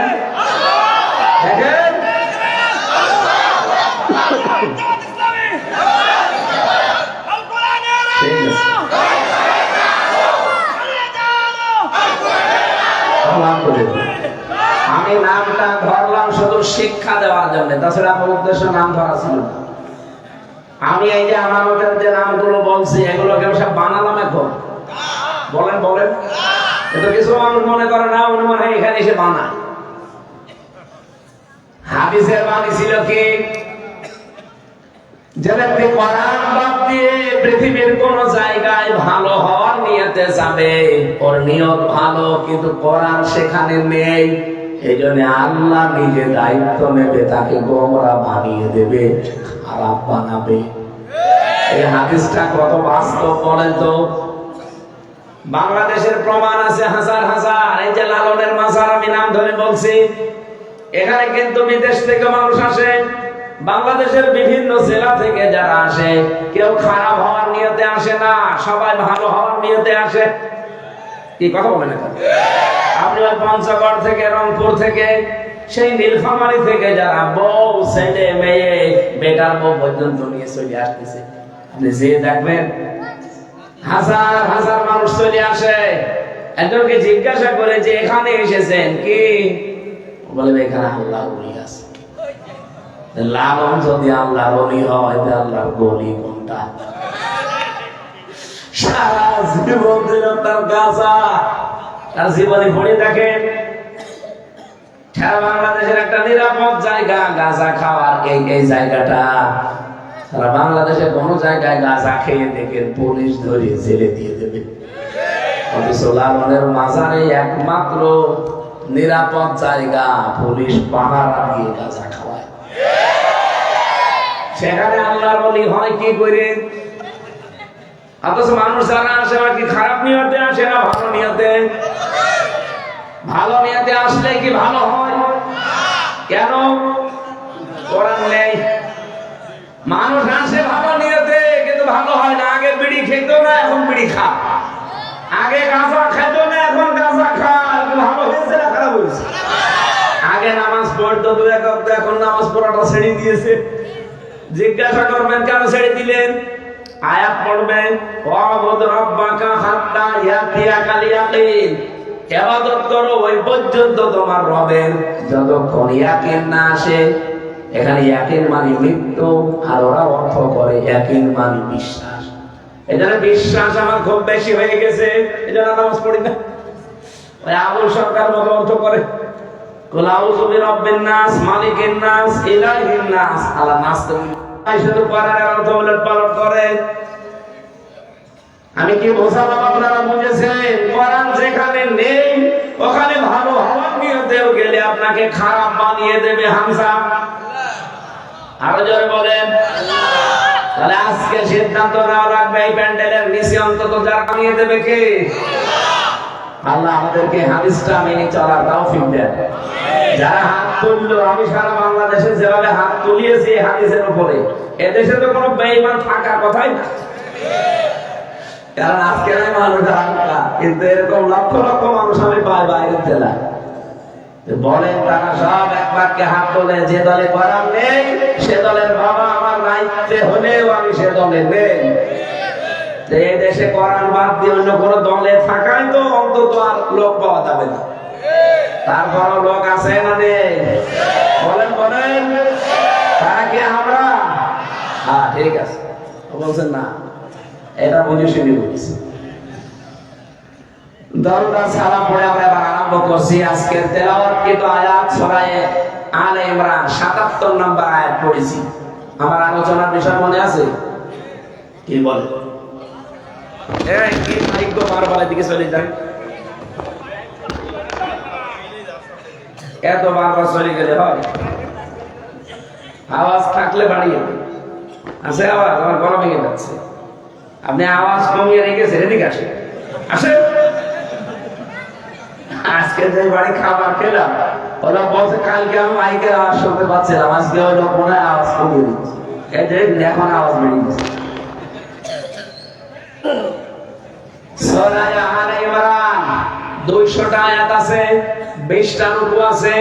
দেখেন। আমি নামটা ধরলাম শুধু শিক্ষা দেওয়ার জন্য, তাছাড়া আমার উদ্দেশ্য নাম ধরা ছিল না। আমি এই যে আমানতের যে নামগুলো বলছি, এগুলোকে সব বানালাম এখন। বলেন বলেন, এটা কিছু মানুষ মনে করে না, মনে হয় এখানে এসে বানায়। হাদিসের বাণী ছিল কি, যে ব্যক্তি কোরআন বাদ দিয়ে পৃথিবীর কোন জায়গায় ভালো হওয়ার নিয়তে যাবে, ওর নিয়ত ভালো, কিন্তু কোরআন সেখানে নেই, এই জন্য আল্লাহ নিজে দায়িত্ব নেবে, তাকে গোমরাহ বানিয়ে দেবে, খারাপ বানাবে। এই হাদিসটা কত বাস্তব বলেন তো। বাংলাদেশের প্রমাণ আছে হাজার হাজার। এই যে লালনের মাজার আমি নাম ধরে বলছি, এখানে কিন্তু বিদেশ থেকে মানুষ আসে, বাংলাদেশের বিভিন্ন জেলা থেকে যারা আসে, কেউ খারাপ হওয়ার নিয়তে আসে না, সবাই ভালো হওয়ার নিয়তে আসে। কি কথা বলেন? আপনি ওই পঞ্চগড় থেকে, রংপুর থেকে, সেই নীলফামারী থেকে যারা বউ ছেলে মেয়ে বেটার বউ পর্যন্ত নিয়ে চলে আসতেছে, আপনি যে দেখবেন হাজার হাজার মানুষ চলে আসে। একজনকে জিজ্ঞাসা করে যে এখানে এসেছেন কি, বলে এখানে আল্লাহ বলি আছে। লালন যদি আল্লাহ বলি হয়, আল্লাহর গলি কোনটা? সারা জীবন তার গাঁজা, তার জীবনে পড়ে দেখেন। সারা বাংলাদেশের একটা নিরাপদ জায়গা গাঁজা খাওয়ার, এই জায়গাটা সারা বাংলাদেশের কোন জায়গায় গাঁজা খেয়ে দেখেন পুলিশ ধরে জেলে দিয়ে দেবে। অথচ লালনের মাজারে একমাত্র নিরাপদ জায়গা, পুলিশ পাহারা দিয়ে গাঁজা খাওয়ায়। সেখানে আল্লাহর ওলি হয় কি করে? অথচ মানুষ যারা আসে কি খারাপ নিয়তে আসে না ভালো নিয়তে? ভালো নিয়তে আসলে কি ভালো হয়? কেন? কোরআন নেই। মানুষ আসে ভালো নিয়তে কিন্তু ভালো হয় না। আগে বিড়ি খেত না, এখন বিড়ি খা। আগে গাঁজা খেত না, এখন গাঁজা খা। ভালো হয়েছে না খারাপ হয়েছে? আগে নামাজ পড়তো দু এক ওয়াক্ত, এখন নামাজ পড়াটা ছেড়ে দিয়েছে। জিজ্ঞাসা করবেন কেন ছেড়ে দিলেন? আয়াত পড়বেন, ওয়াবুদ রাব্বাকা হাত্তা ইয়াতিয়াকাল ইয়াকিন। ইবাদত করো ওই পর্যন্ত তোমার রবের যতক্ষণ ইয়াকিন না আসে। এখানে ইয়াকিন মানে মৃত্যু, আর ওরা অর্থ করে ইয়াকিন মানে বিশ্বাস। এজন্য বিশ্বাস আমার খুব বেশি হয়ে গেছে, এজন্য নামাজ পড়ি না। ওই আবুল সরকার মতো অর্থ করে, কুল আউযু বিরাব্বিন নাস, মালিকিন নাস, ইলাহিন নাস। আল্লাহ নাস তো শুধু কোরআনের অর্থ উলট পালট করে। আমি কি বোঝালাম আপনারা বুঝেছেন? কোরআন যেখানে নেই ওখানে ভালো হওয়ার নিয়তেও গেলে আপনাকে খারাপ বানিয়ে দেবে হামজা। আরো জোরে বলেন। তাহলে আজকে সিদ্ধান্ত নেওয়া লাগবে, এই প্যান্ডেলের নিচে অন্তত যারা বানিয়ে দেবে কে? আল্লাহ আমাদেরকে হাদিসটা মেনে চলার তৌফিক দেন। যারা হাত তুললো, আমি সারা বাংলাদেশে যেভাবে হাত তুলিয়েছি হাদিসের উপরে, এদেশে তো কোনো বেঈমান থাকার কথাই না। কারণ আজকের মানুষ হালকা, কিন্তু এরকম লক্ষ লক্ষ মানুষ আমি পাই বাইরের জেলায়। বলেন তারা সব এক বাক্যে হাত তোলে, যে দলে কোরআন নেই সে দলের বাবা আমার নাইতে হলেও আমি সে দলে নেই। এই দেশে কোরআন বাদ দিয়ে অন্য কোন দলে থাকায় তো অন্তত আর লোক পাওয়া যাবে না। তারপর লোক আছে না নেই? বলেন বলেন, তারা কি আমরা? হ্যাঁ ঠিক আছে, বলছেন না, এটা বুঝে শুনে বলছি। দরুদ সালাম পড়ে আমরা এবার আরম্ভ করছি আজকের তেলাওয়াতকৃত আয়াত সূরা আলে ইমরান ৭৭ নম্বর আয়াত পড়েছি। আমার আলোচনার বিষয় মনে আছে? কি বলে? এই কি মাইক বারবার এদিকে চলে যায়, এত বারবার চলে গেলে হয়? আওয়াজ থাকলে বাড়িয়ে আছে, আওয়াজ আমার গলা ভেঙে যাচ্ছে। আপনি আওয়াজ কমিয়ে রেখেছেন, এদিকে আসে আসে। আজকে যে বাড়ি খাবার খেলাম, ওরা বলছে কালকে আমি মাইকের আওয়াজ শুনতে পাচ্ছিলাম, আজকে ওই লোক মনে হয় আওয়াজ কমিয়ে দিচ্ছে। এখন আওয়াজ বেরিয়ে গেছে। সূরা আলে ইমরান 200টা আয়াত আছে, 20টা রুকু আছে।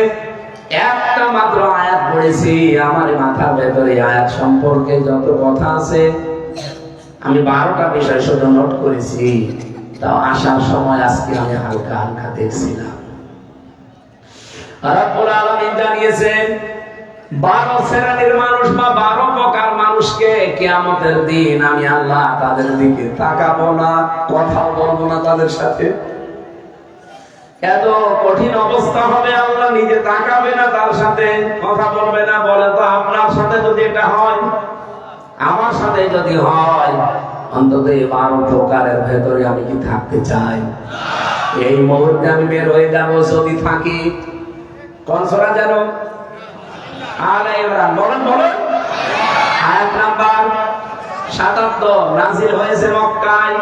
একটা মাত্র আয়াত পড়েছি। আমার মাথার ভেতরে আয়াত সম্পর্কে যত কথা আছে, আমি 12টা বিষয় শুধু নোট করেছি। তাও আসার সময় আজকে আমি হালকা হালকা দেখছিলাম। রব্বুল আলামিন জানিয়েছেন 12 শ্রেণীর মানুষ বা 12 প্রকার মানুষকে কিয়ামতের দিন আমি আল্লাহ তাদের দিকে তাকাবো না, কথাও বলবো না তাদের সাথে। এত কঠিন অবস্থা হবে, আল্লাহ নিজে তাকাবে না, তার সাথে কথা বলবে না। বলেন তো আপনার সাথে যদি এটা হয়, আমার সাথে যদি হয়, অন্তত এই 12 প্রকারের ভেতরে আমি কি থাকতে চাই? এই মুহূর্তে আমি বের হয়ে যাবো যদি থাকি। কোন সূরা জানো? আলে ইমরান। বলেন বলেন, আয়াত নাম্বার ৭৭ নাযিল হয়েছে মক্কায়।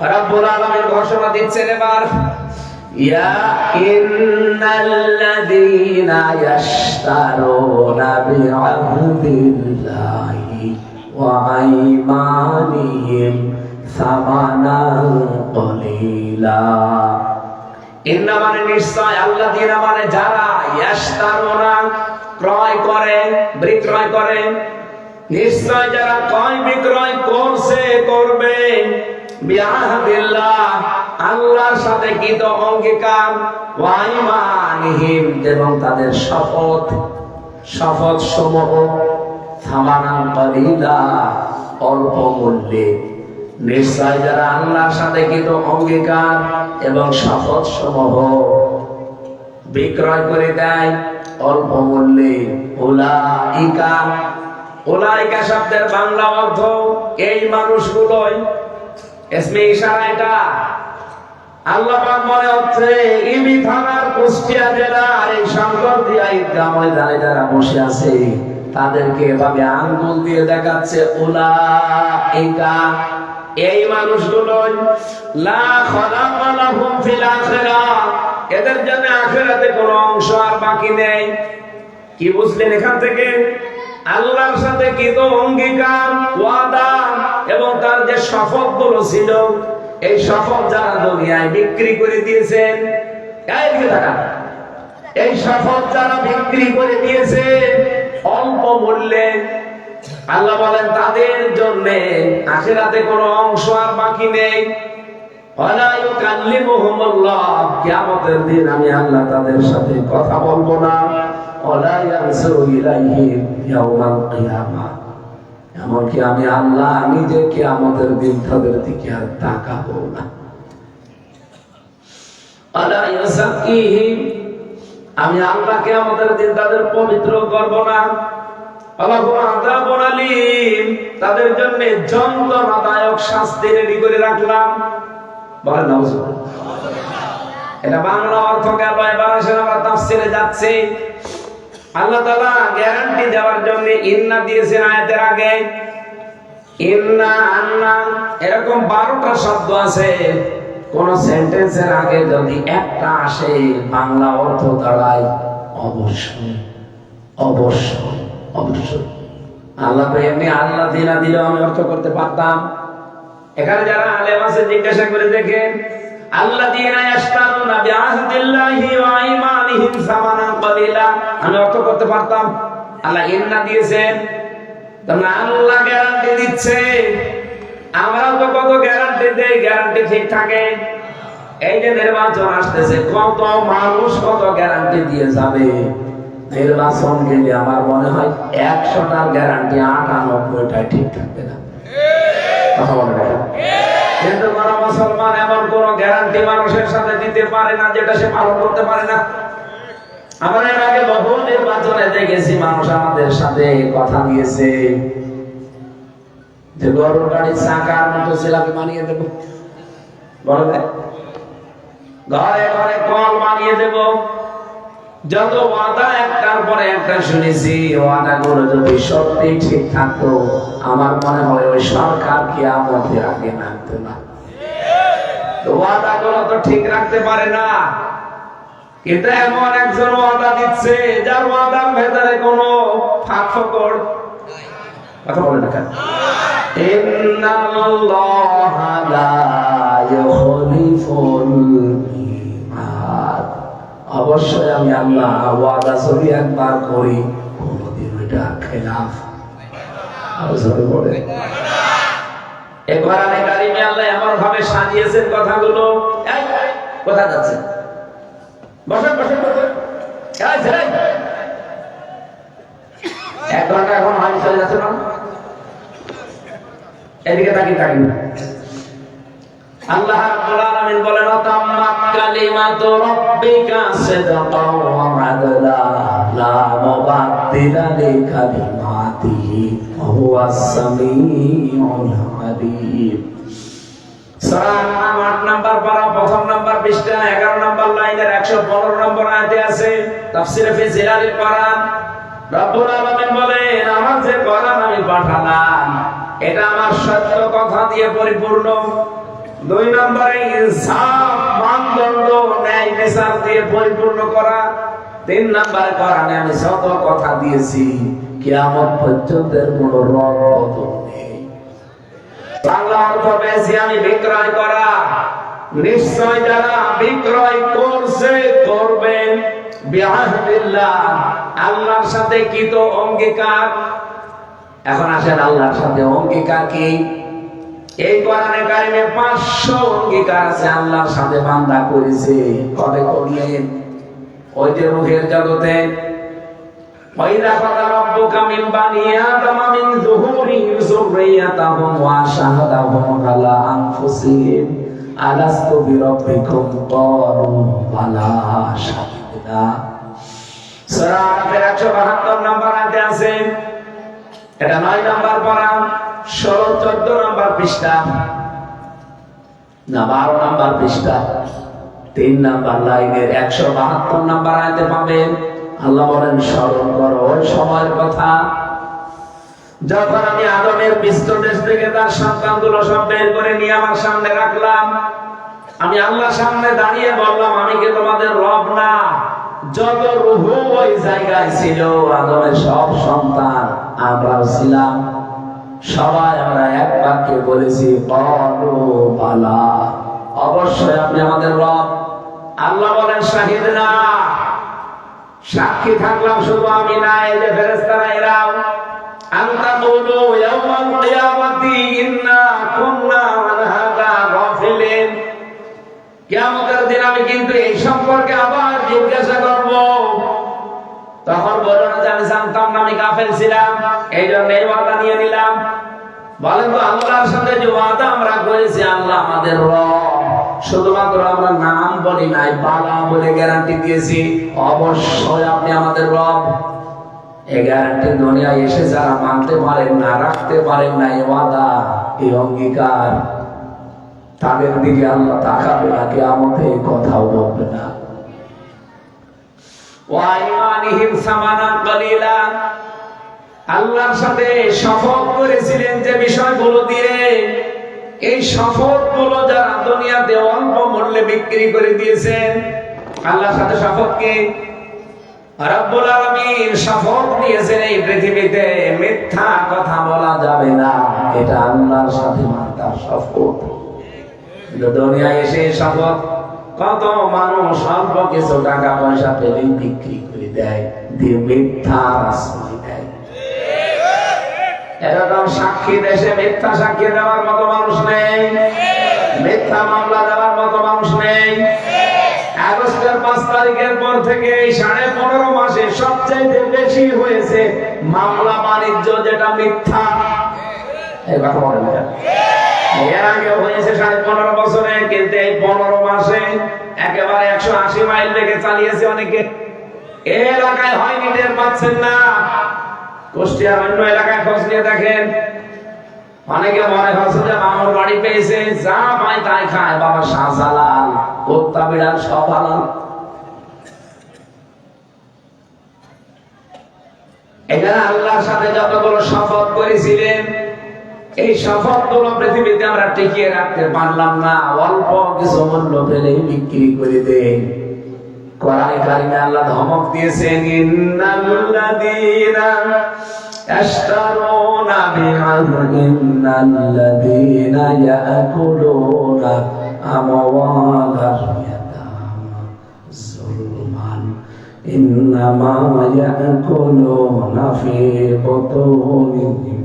রব্বুল আলামিন ঘোষণা দিচ্ছেন এবার, ইয়া ইন্নাল্লাযীনা ইয়াশতারুনা বিআহদিল্লাহি ওয়া আইমানিহিম সামানান কলিলা। ইন্না মানে নিশ্চয়, আল্লাযীনা মানে যারা, ইয়াশতারুনা ক্রয় করে, বিক্রয় করে, নিশ্চয় যারা ক্রয় বিক্রয় করছে, করবে, বিআহদিল্লাহ আল্লাহর সাথে কৃত অঙ্গীকার, ওয়া আইমানিহিম এবং তাদের শপথ, শপথ সমূহ, সামানান কলিলা অল্প মূল্যে। নিশ্চয় যারা আল্লাহর সাথে কৃত অঙ্গীকার এবং শপথ সমূহ বিক্রয় করে দেয় অল্প মূল্যে, উলাইকা, উলাইকা শব্দের বাংলা অর্থ এই মানুষগুলোই। ইসমে ইশারা এটা। আল্লাহ পাক মনে হচ্ছে ইবি থানার কুষ্টিয়া জেলার এই শঙ্করদিয়া ঈদগাহ ময়দানে যারা বসে আছে তাদেরকে এভাবে আঙ্গুল দিয়ে দেখাচ্ছে, উলাইকা এই মানুষগুলোই, লা খালাকা লাহুম ফিল আখিরাহ এদের জন্য আখিরাতে কোনো অংশ আর বাকি নেই। কি বুঝলেন এখান থেকে? আল্লাহর সাথে কৃত অঙ্গীকার, ওয়াদা এবং তার যে শপথগুলো ছিল, এই শপথ যারা দুনিয়ায় বিক্রি করে দিয়েছেন, এইদিকে তাকান, এই শপথ যারা বিক্রি করে দিয়েছে অল্প মূল্যে, আল্লাহ বলেন তাদের জন্য আখিরাতে কোনো অংশ আর বাকি নেই। ওয়ালা ইউকাল্লিমুহুমুল্লাহ, কিয়ামতের দিন আমি আল্লাহ তাদের সাথে কথা বলবো না। ওয়ালা ইয়ানসুরু ইলাইহিম ইয়াওমাল কিয়ামাহ, এমনকি আমি আল্লাহ নিজে কিয়ামতের দিন তাদের দিকে আর তাকাবো না। ওয়ালা ইউযাক্কিহিম, আমি আল্লাহ কিয়ামতের দিন তাদের পবিত্র করব না। আল্লাহু আযাবুন আলীম, তাদের জন্য যন্ত্রণাদায়ক শাস্তি রেডি করে রাখলাম। বলেন নাউজুবিল্লাহ। এটা বাংলা অর্থ গেল। এবার আসেন আমরা তাফসীরে যাচ্ছি। আল্লাহ তাআলা গ্যারান্টি দেওয়ার জন্য ইন্না দিয়েছেন আয়াতের আগে। ইন্না, আন্না এরকম 12টা শব্দ আছে। কোন সেন্টেন্সের আগে যদি একটা আসে বাংলা অর্থ দাঁড়ায় অবশ্যই, অবশ্যই, অবশ্যই। আল্লাহ তো এমনি আল্লাহ দিনা দিলেও আমি অর্থ করতে পারতাম। এখানে যারা আলেম আছে জিজ্ঞাসা করে দেখেন, আল্লাযীনা ইয়াশতারুনা বিআহদিল্লাহি ওয়া আইমানিহিম সামানান কলিলা, আমি অর্থ করতে পারতাম। আল্লাহ ইন্না দিয়েছেন, তাহলে আল্লাহ গ্যারান্টি দিচ্ছে। আমরাও তো কত গ্যারান্টি দেই, গ্যারান্টি ঠিক থাকে। এই যে নির্বাচন আসতেছে, কত মানুষ কত গ্যারান্টি দিয়ে যাবে। নির্বাচন গেলে আমার মনে হয় 100টার গ্যারান্টি 98টাই ঠিক থাকবে না। কথা বলে না? কিন্তু কোন মুসলমান এমন কোন গ্যারান্টি মানুষের সাথে দিতে পারে না যেটা সে পালন করতে পারে না। আমরা এর আগে বহু নির্বাচনে দেখেছি মানুষ আমাদের সাথে কথা দিয়েছে যে গরুর গাড়ির চাকার মতো ছেলেকে বানিয়ে দেবো, ঘরে ঘরে কল বানিয়ে দেব। যত ওয়াদা একটার পরে একটা শুনেছি, ওয়াদাগুলো যদি সত্যি ঠিক থাকতো আমার মনে হয় ওই সরকার কিয়ামতের আগে নামতো না। ওয়াদাগুলো তো ঠিক রাখতে পারে না, কিন্তু এমন একজন ওয়াদা দিচ্ছে যার ওয়াদার ভেতরে কোনো ফাঁক ফোকর, কথা বলে না কেন? ইন্নাল্লাহা লা ইউখলিফুল মিআদ, অবশ্যই আমি আল্লাহ ওয়াদা যদি একবার করি কোনদিন ওইটা খেলাফ বলে। এই কোরআনে কারিমে আল্লাহ এমন ভাবে সাজিয়েছেন কথাগুলো। এই কোথা যাচ্ছে? বসেন বসেন বসেন। এই ছেলে, 1 ঘন্টা এখন হাই চলে যাচ্ছে না? এদিকে তাকিয়ে তাকিয়ে আল্লাহ রাব্বুল আলামিন বলেন, তাম্মাত কালিমাতু রাব্বিকা সিদকাও ওয়া আদলা লা মুবাদদিলা লিকালিমাতিহি ওয়া হুয়াস সামিউল আলীম। সূরা আনআম 8 নাম্বার পারা, প্রথম নাম্বার পৃষ্ঠা, 11 নাম্বার লাইনের 115 নম্বর আয়াতে আছে। তাফসীরে ফি জিলালিল কোরআন রাব্বুল আলামিন বলেন, আমার যে কোরআন আমি পাঠালাম এটা আমার সত্য কথা দিয়ে পরিপূর্ণ। দুই নম্বরে ইনসাফ, মানদণ্ড, ন্যায় বিচার দিয়ে পরিপূর্ণ করা। তিন নম্বরে কোরআনে আমি যত কথা দিয়েছি কিয়ামত পর্যন্ত কোনো রদ বদল নেই। বাংলা অর্থ পেয়েছি আমি বিক্রয় করা। নিশ্চয় যারা বিক্রয় করছে করবেন বিআহদিল্লাহ, আল্লাহর সাথে কৃত অঙ্গীকার। এখন আসেন আল্লাহর সাথে অঙ্গীকার কি? এই কোরআনে কারিমে 500 অঙ্গীকার আছে আল্লাহর সাথে বান্দা করেছে। কবে করলেন? ওই যে রূহের জগতে ওয়াইদা কাদা রাব্বুকা মিন বানি আদামা মিন যুহুরিহিম যুররিয়াতাহুম ওয়া শাহাদাহুম আলা আনফুসিহিম আলাস্তু বিরাব্বিকুম ক্বালু বালা শাহিদনা। সূরা আরাফের 172 নম্বর আয়াতে আছে। এটা 9 নম্বর পারা, 16 14 নম্বর পৃষ্ঠা না 12 নম্বর পৃষ্ঠা, 3 নম্বর লাইনের 172 নম্বর আয়াতে পাবেন। আল্লাহ বলেন স্মরণ করো ওই সময়ের কথা যখন আমি আদমের পৃষ্ঠদেশ থেকে তার সন্তানগুলো সব বের করে নিয়ে আমার সামনে রাখলাম। আমি আল্লাহর সামনে দাঁড়িয়ে বললাম, আমি কি তোমাদের রব না? যত রূহ ওই জায়গায় ছিল, আদমের সব সন্তান আমরাও ছিলাম, সবাই আমরা এক বাক্যে বলেছি ক্বালু বালা, অবশ্যই আপনি আমাদের রব। আল্লাহ বলেন শাহিদনা, সাক্ষী থাকলাম শুধু আমি না, এই যে ফেরেশতারা এরাও। আনতা কুলু ইয়াউমাল কিয়ামাতি ইন্না কুননা আন হাযা গাফিলিন। কিয়ামতের দিন আমি কিন্তু এই সম্পর্কে আবার জিজ্ঞাসা করব। তখন বলো না যে আমি জানতাম না, আমি গাফেল ছিলাম, এই জন্য এই ওয়াদা নিয়ে নিলাম। বলেন তো আল্লাহর সাথে যে ওয়াদা আমরা করেছি, আল্লাহ আমাদের রব, শুধুমাত্র আমরা নাম বলি নাই, বালা বলে গ্যারান্টি দিয়েছি অবশ্যই আপনি আমাদের রব। এই গ্যারান্টি দুনিয়ায় এসে যারা মানতে পারেন না, রাখতে পারেন না এই ওয়াদা, এই অঙ্গীকার, তাদের দিকে আল্লাহ তাকাবে না, কিয়ামতে কথাও বলবে না। ওয়া ইমানিহিম সামানান কলিলা, আল্লাহর সাথে শপথ করেছিলেন যে বিষয়গুলো দিয়ে, এই শপথগুলো যারা দুনিয়াতে অল্প মূল্যে বিক্রি করে দিয়েছেন। আল্লাহর সাথে শপথ কি? রব্বুল আলামিন শপথ নিয়েছেন এই পৃথিবীতে মিথ্যা কথা বলা যাবে না, এটা আল্লাহর সাথে মাতার শপথ। দুনিয়ায় এসে শপথ কত মানুষ অল্প কিছু টাকা পয়সা পেলেই বিক্রি করে দেয়, দিয়ে মিথ্যা আশ্রয় দেয়। এরকম সাক্ষী দেশে মিথ্যা সাক্ষী দেওয়ার মতো মানুষ নেই, মিথ্যা মামলা দেওয়ার মতো মানুষ নেই। আগস্টের 5 তারিখের পর থেকে এই 15.5 মাসে সবচেয়ে বেশি হয়েছে মামলা বাণিজ্য, যেটা মিথ্যা। এই কথা বলেন, এর আগে হয়েছে 15.5 বছরে, কিন্তু এই 15 মাসে একেবারে 180 মাইল বেগে চালিয়েছে অনেকে। এই এলাকায় হয়নি, টের পাচ্ছেন না। কুষ্টিয়ার অন্য এলাকায় খোঁজ নিয়ে দেখেন, অনেকে মনে হচ্ছে যে মামুর বাড়ি পেয়েছে, যা পায় তাই খায়। বাবা শাহজালাল, কুত্তা বিড়াল সব হালাল। এখানে আল্লাহর সাথে যতগুলো শপথ করেছিলেন, এই শপথগুলো পৃথিবীতে আমরা টিকিয়ে রাখতে পারলাম না, অল্প কিছু মূল্য পেলেই বিক্রি করে দেই। কোরআনে কারিমে আল্লাহ ধমক দিয়েছেন, ইন্নাল্লাযীনা ইয়াশতারুনা ইন্নাল্লাযীনা ইয়াকুলুনা আমওয়ালাল ইয়াতামা যুলমান ইন্নামা ইয়াকুলুনা ফি বুতুনিহিম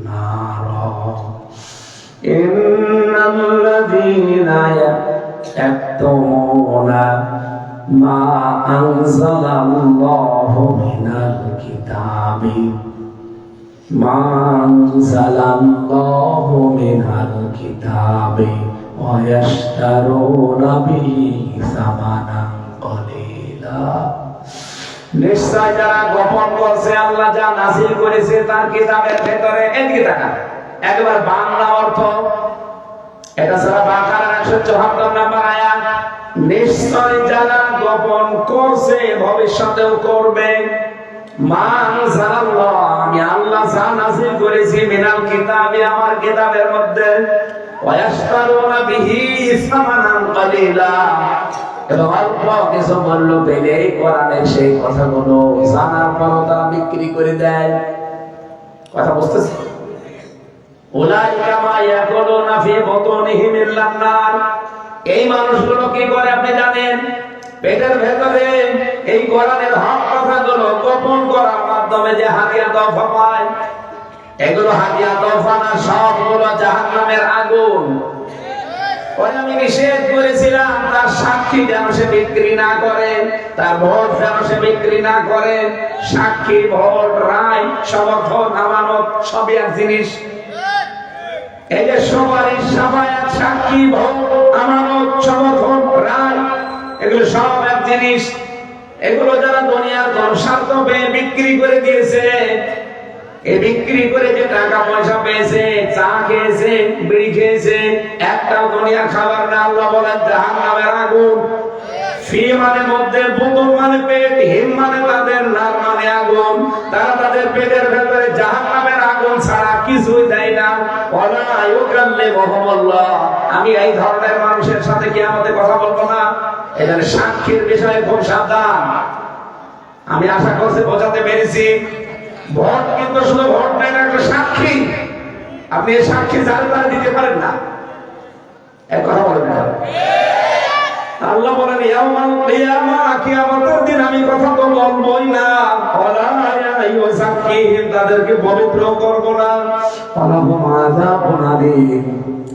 নারা ইন্নাল্লাযীনা ইয়াকতুমুনা মা আনজালাল্লাহু মিনাল কিতাবি মা আনজালাল্লাহু মিনাল কিতাবি ওয়া ইয়াশতারুনা বিহি সামানান কলিলা। নিশ্চয় যারা গোপন করছে আল্লাহ যা নাযিল করেছে তার কিতাবের ভেতরে। এদিকে তাকান, একবার বাংলা অর্থ, এটা সূরা বাকারার 174 নম্বর আয়াত। নিশ্চয় যারা গোপন করছে ভবিষ্যতেও করবে, আমি আল্লাহ যা নাযিল করেছি মিনাল কিতাবি, আমার কিতাবের মধ্যে, ওয়ায়াশতারুনা বিহি সামানান কালিলা, এবং অল্প কিছু মূল্য পেলে এই কোরআনের সেই কথাগুলো জানার পরও তারা বিক্রি করে দেয়। কথা বুঝতেছে? উলাইকা মা ইয়াকুলুনা ফি বুতুনিহিম ইল্লান নার, এই মানুষগুলো কি করে আপনি জানেন? পেটের ভেতরে এই কোরআনের হক কথাগুলো গোপন করার মাধ্যমে যে হাদিয়া তওফা পায়, এগুলো হাদিয়া তওফা না, সবগুলো জাহান্নামের আগুন। ওই আমি নিষেধ করেছিলাম তার সাক্ষী যেন সে বিক্রি না করে, তার ভোট যেন সে বিক্রি না করে। সাক্ষী, ভোট, রায়, সমর্থন, আমানত সবই এক জিনিস। এই যে সুপারিশ, সাফায়াত, সাক্ষী, ভোট, আমানত, সমর্থন, রায়, এগুলো সব এক জিনিস। এগুলো যারা দুনিয়ার ধনস্বার্থ পেয়ে বিক্রি করে দিয়েছে, এই বিক্রি করে যে টাকা পয়সা পেয়েছে, চা খেয়েছে, বিড়ি খেয়েছে, একটাও দুনিয়ার খাবার না। আল্লাহ বলেন জাহান্নামের আগুন। ফি মানে মধ্যে, বুতুন মানে পেট, হিম মানে তাদের, নার মানে আগুন। তারা তাদের পেটের ভেতরে জাহান্নামের আগুন ছাড়া কিছুই দেয় না। ওয়ালা ইউকাল্লিমুহুমুল্লাহ, আমি এই ধরনের মানুষের সাথে কিয়ামতে কথা বলবো না। এখানে সাক্ষীর বিষয়ে খুব সাবধান। আমি আশা করছি বোঝাতে পেরেছি। ভোট কিন্তু শুধু ভোট নেয় না, একটা সাক্ষী। আপনি এই সাক্ষী জালদার দিতে পারেন না, এক কথা বলেন না। আল্লাহ বলেন ইয়াউমাল কিয়ামা, কিয়ামতের দিন আমি কথা তো বলবোই না। ওয়ালা ইউযাক্কিহিম, তাদেরকে পবিত্র করব না। ওয়ালাহুম আযাবুন আলীম,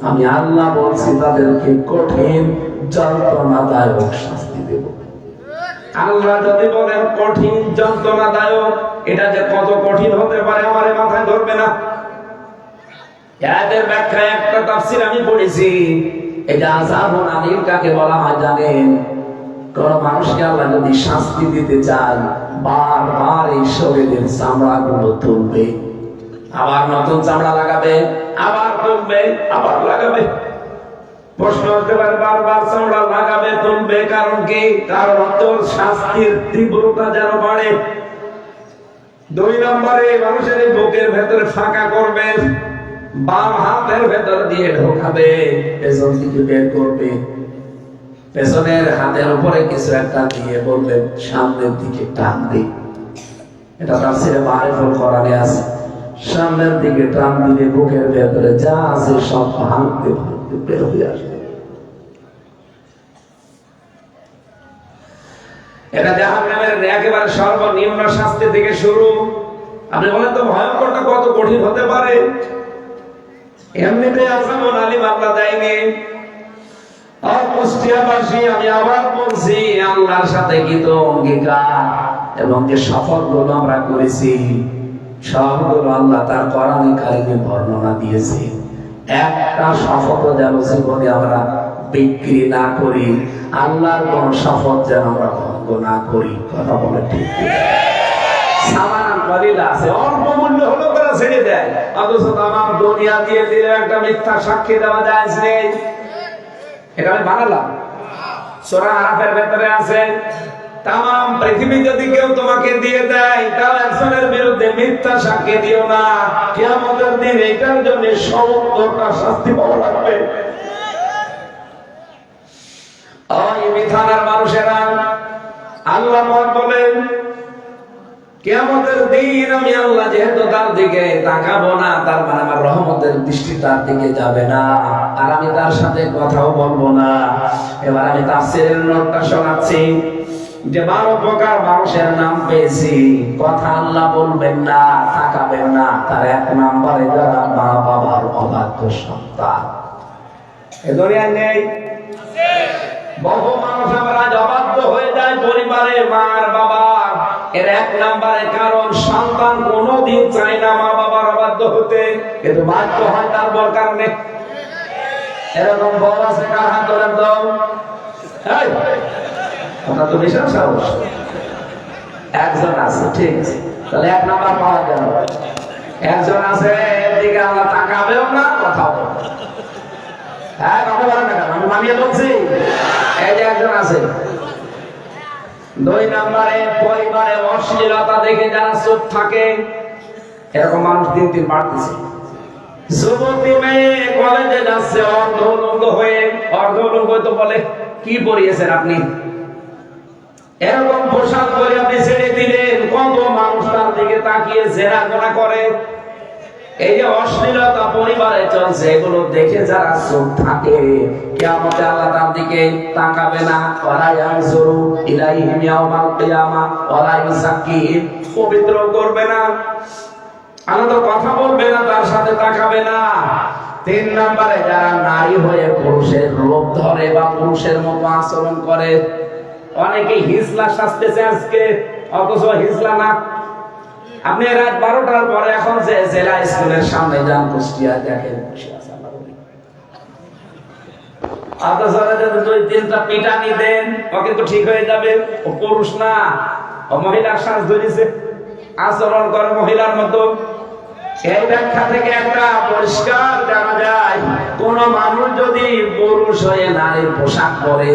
আমি আল্লাহ বলছি তাদেরকে কঠিন যন্ত্রণাদায়ক শাস্তি দেব। আল্লাহ যদি বলেন কঠিন যন্ত্রণাদায়ক, এটা যে কত কঠিন হতে পারে আমার মাথায় ধরবে না। এর ব্যাখ্যায় একটা তাফসীর আমি পড়েছি, এটা আযাবুন আলীম কাকে বলা হয় জানেন? কোন মানুষকে আল্লাহ যদি শাস্তি দিতে চায়, বারবার এই শরীরের চামড়াগুলো তুলবে, আবার নতুন চামড়া লাগাবে, আবার তুলবে, আবার লাগাবে। প্রশ্ন হতে পারে বারবার চামড়া লাগাবে, তুলবে, কারণ কি? কারণ তোর শাস্তির তীব্রতা যেন বাড়ে। 2 নম্বরে মানুষের বুকের ভেতরে ফাঁকা করবে, বাম হাতের ভেতর দিয়ে ঢোকাবে, পেছন দিকে বের করবে, পেছনের হাতের উপরে কিছু একটা দিয়ে বলবেন সামনের দিকে টান দে। এটা তাফসীরে মারিফুল কোরআনে আছে। সামনের দিকে টান দিলে বুকের ভেতরে যা আছে সব ভাঙতে ভাঙতে বের হয়ে আসবে। এটা জাহান্নামের একেবারে সর্বনিম্ন শাস্তি থেকে শুরু। আপনি বলেন তো ভয়ঙ্করটা কত কঠিন হতে পারে? এমনিতে আযাবুন আলীম আল্লাহ দেয়নি। আর কুষ্টিয়াবাসী, আমি আবার বলছি, আল্লাহর সাথে কৃত অঙ্গীকার এবং যে শপথগুলো আমরা করেছি সবগুলো আল্লাহ তার কোরআনে কারিমে বর্ণনা দিয়েছে। একটা শপথ যেন জীবনে আমরা বিক্রি না করি, আল্লাহর কোন শপথ যেন আমরা ভঙ্গ না করি। কথা বলে ঠিক? সামানান কালিলা আছে, অল্প মূল্য হলো করে ছেড়ে দেয়, অথচ তামাম দুনিয়া দিয়ে দিলে একটা মিথ্যা সাক্ষী দেওয়া যায় নেই। এটা আমি বানালাম, সূরা আরাফের ভেতরে আছে। তামাম পৃথিবী যদি কেউ তোমাকে দিয়ে দেয়, তাও একজনের বিরুদ্ধে মিথ্যা সাক্ষী দিও না। কিয়ামতের দিন এটার জন্য 70টা শাস্তি পাওয়া লাগবে। ওই মিথ্যার মানুষেরা আল্লাহ বলেন কিয়ামতের দিন আমি আল্লাহ যেহেতু তার দিকে তাকাবো না, তার মানে আমার রহমতের দৃষ্টি তার দিকে যাবে না, আর আমি তার সাথে কথাও বলবো না। এবার আমি তাফসীরের নোটটা শোনাচ্ছি যে 12 প্রকার মানুষের নাম পেয়েছি। কথা আল্লাহ বলবেন না, তাকাবেন না। তার 1 নম্বরে যারা মা বাবার অবাধ্য সন্তান। এ দুনিয়ায় নেই? বহু মানুষ আমরা অবাধ্য হয়ে যায় পরিবারে, মার বাবার। এর 1 নম্বরে কারণ সন্তান কোনোদিন চায় না মা বাবার অবাধ্য হতে, কিন্তু বাধ্য হয় তার বড় কারণে। এরকম বড় আছে কার হাত ধরেন তো? ওটা তো বিশাল সাহস। একজন আছে, ঠিক আছে, তাহলে 1 নম্বর পাওয়া গেল। একজন আছে এর দিকে আল্লাহ তাকাবেও না, কথাও বলবে। হ্যাঁ, কথা বলেন না কেন? আমি মানিয়ে বলছি, এই যে একজন আছে। 2 নম্বরে পরিবারে অশ্লীলতা দেখে যারা চুপ থাকে, এরকম মানুষ দিন দিন বাড়তেছে। যুবতী মেয়ে কলেজে যাচ্ছে অর্ধউলঙ্গ হয়ে। অর্ধউলঙ্গ তো বলে কি পরিয়েছেন আপনি? এরকম পোশাক পরে আপনি ছেড়ে দিলেন, কত মানুষ তার দিকে তাকিয়ে জেরা গোনা করে। এই যে অশ্লীলতা পরিবারে চলছে, এগুলো দেখে যারা চোখ থাকে, কিয়ামতে আল্লাহ তার দিকে তাকাবে না। ওয়ালা ইয়ানজুরু ইলাইহিম ইয়াওমাল কিয়ামা ওয়ালা ইউযাক্কিহিম, পবিত্র করবে না, আলাদা কথা বলবে না, তার সাথে তাকাবে না। 3 নম্বরে যারা নারী হয়ে পুরুষের রূপ ধরে বা পুরুষের মতো আচরণ করে। অনেকে হিজলা সাজতেছে আজকে, অথচ হিজলা না। আপনি রাত 12টার পরে এখন যে জেলা স্কুলের সামনে যান কুষ্টিয়া, দেখেন বসে আছে আল্লাহ বলে। আপনারা যদি 2-3টা পিটানি দেন, ও কিন্তু ঠিক হয়ে যাবে। ও পুরুষ না, ও মহিলার সাজ ধরেছে, আচরণ করে মহিলার মতো। এই ব্যাখ্যা থেকে একটা পরিষ্কার জানা যায়, কোন মানুষ যদি পুরুষ হয়ে নারীর পোশাক পরে,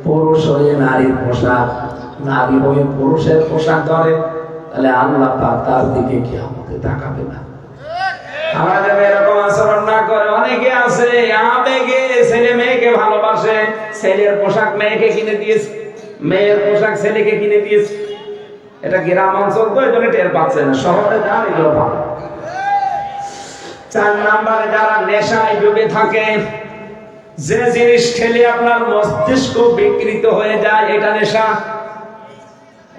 পুরুষ হয়ে নারীর পোশাক, নারী হয়ে পুরুষের পোশাক ধরে, তাহলে আল্লাহ পাক তার দিকে কিয়ামতে তাকাবে না। আমরা যেন এরকম আচরণ না করে। অনেকে আছে আবেগে ছেলে মেয়েকে ভালোবাসে, ছেলের পোশাক মেয়েকে কিনে দিয়েছে, মেয়ের পোশাক ছেলেকে কিনে দিয়েছে। এটা গ্রাম অঞ্চল তো, এই জন্য টের পাচ্ছে না। শহরে যান, এগুলো ভালো। 4 নম্বরে যারা নেশায় ডুবে থাকে, যে জিনিস খেলে আপনার মস্তিষ্ক বিকৃত হয়ে যায়, এটা নেশা।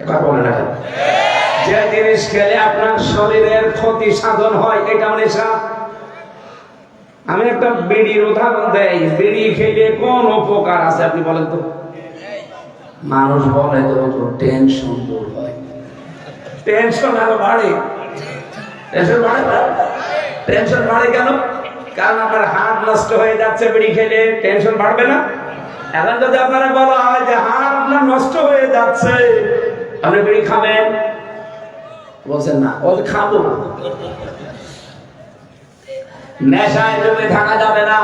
এবার বলে না, যে জিনিস খেলে আপনার শরীরের ক্ষতি সাধন হয়, এটা নেশা। আমি একটা বিড়ির উদাহরণ দেই। বিড়ি খেলে কোন উপকার আছে আপনি বলেন তো? মানুষ বলে তো টেনশন দূর হয়। টেনশন আরো বাড়ে। টেনশন বাড়ে না? টেনশন বাড়ে কেন? কারণ আপনার হার্ট নষ্ট হয়ে যাচ্ছে বিড়ি খেলে, টেনশন বাড়বে না? এখন যদি আপনারা বলা হয় যে হার্ট আপনার নষ্ট হয়ে যাচ্ছে, আপনি বিড়ি খাবেন, বলছেন না, ও খাবো। নেশায় ডুবে থাকা যাবে না।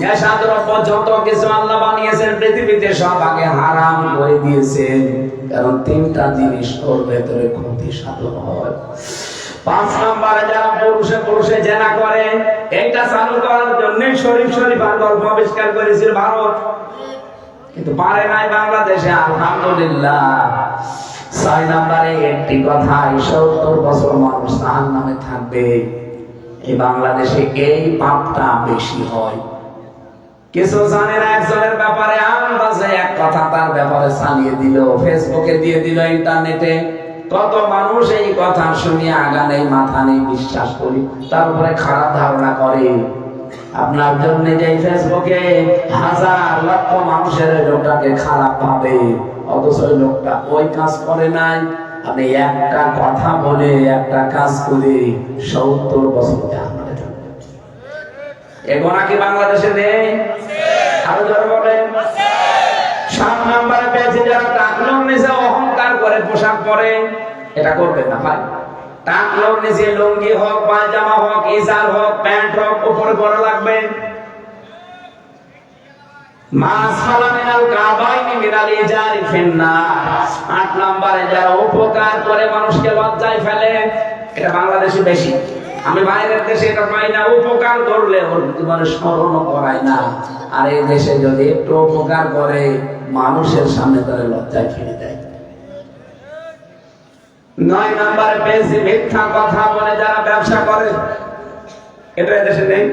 নেশা দ্রব্য যত কিছু আল্লাহ বানিয়েছেন পৃথিবীতে, সব আগে হারাম করে দিয়েছেন। কারণ 3টা জিনিস ওর ভেতরে ক্ষতি সাধন হয়। 5 নম্বরে যারা পুরুষে পুরুষে জেনা করে, এইটা চালু করার জন্য শরীফ শরীফার গল্প আবিষ্কার করেছিল ভারত, কিন্তু পারে নাই বাংলাদেশে, আলহামদুলিল্লাহ। 6 নম্বরে একটি কথা, 70 বছর মানুষ জাহান্নামে থাকবে। এই বাংলাদেশে এই পাপটা বেশি হয়। কিছু জানে না একজনের ব্যাপারে, আন্দাজে এক কথা তার ব্যাপারে চালিয়ে দিল, ফেসবুকে দিয়ে দিল, ইন্টারনেটে। কত মানুষ এই কথা শুনে আগা নেই মাথা নেই, বিশ্বাস করি, তারপরে খারাপ ধারণা করে। আপনার জন্য যে ফেসবুকে হাজার লক্ষ মানুষের লোকটাকে খারাপ ভাবে, অথচ ওই লোকটা ওই কাজ করে নাই। আপনি একটা কথা বলে, একটা কাজ করে 70 বছর জাহান্নামে থাকবেন। এগুলো কি বাংলাদেশে নেই? আরো যারা বলেন। 7 নম্বরে পেয়েছে যারা টাকলোর নিচে অহংকার করে পোশাক পরে, এটা করবে না ভাই। টাকলোর নিচে লুঙ্গি হোক, পায়জামা হোক, ইজার হোক, প্যান্ট হোক, উপরে পরা লাগবে। মাসফালামিনাল কাবাইনি মিনাল ইজারি ফিন্নার। 8 নম্বরে যারা উপকার করে মানুষকে লজ্জায় ফেলে, এটা বাংলাদেশে বেশি। আমি বাইরের দেশে এটা পাই না। উপকার করলে ওর জীবনে স্মরণ করায় না, আর এই দেশে যদি একটু উপকার করে মানুষের সামনে তারা লজ্জায় ফেলে দেয়। 9 নম্বরে বেশি মিথ্যা কথা বলে যারা ব্যবসা করে, এটা দেশে নেই।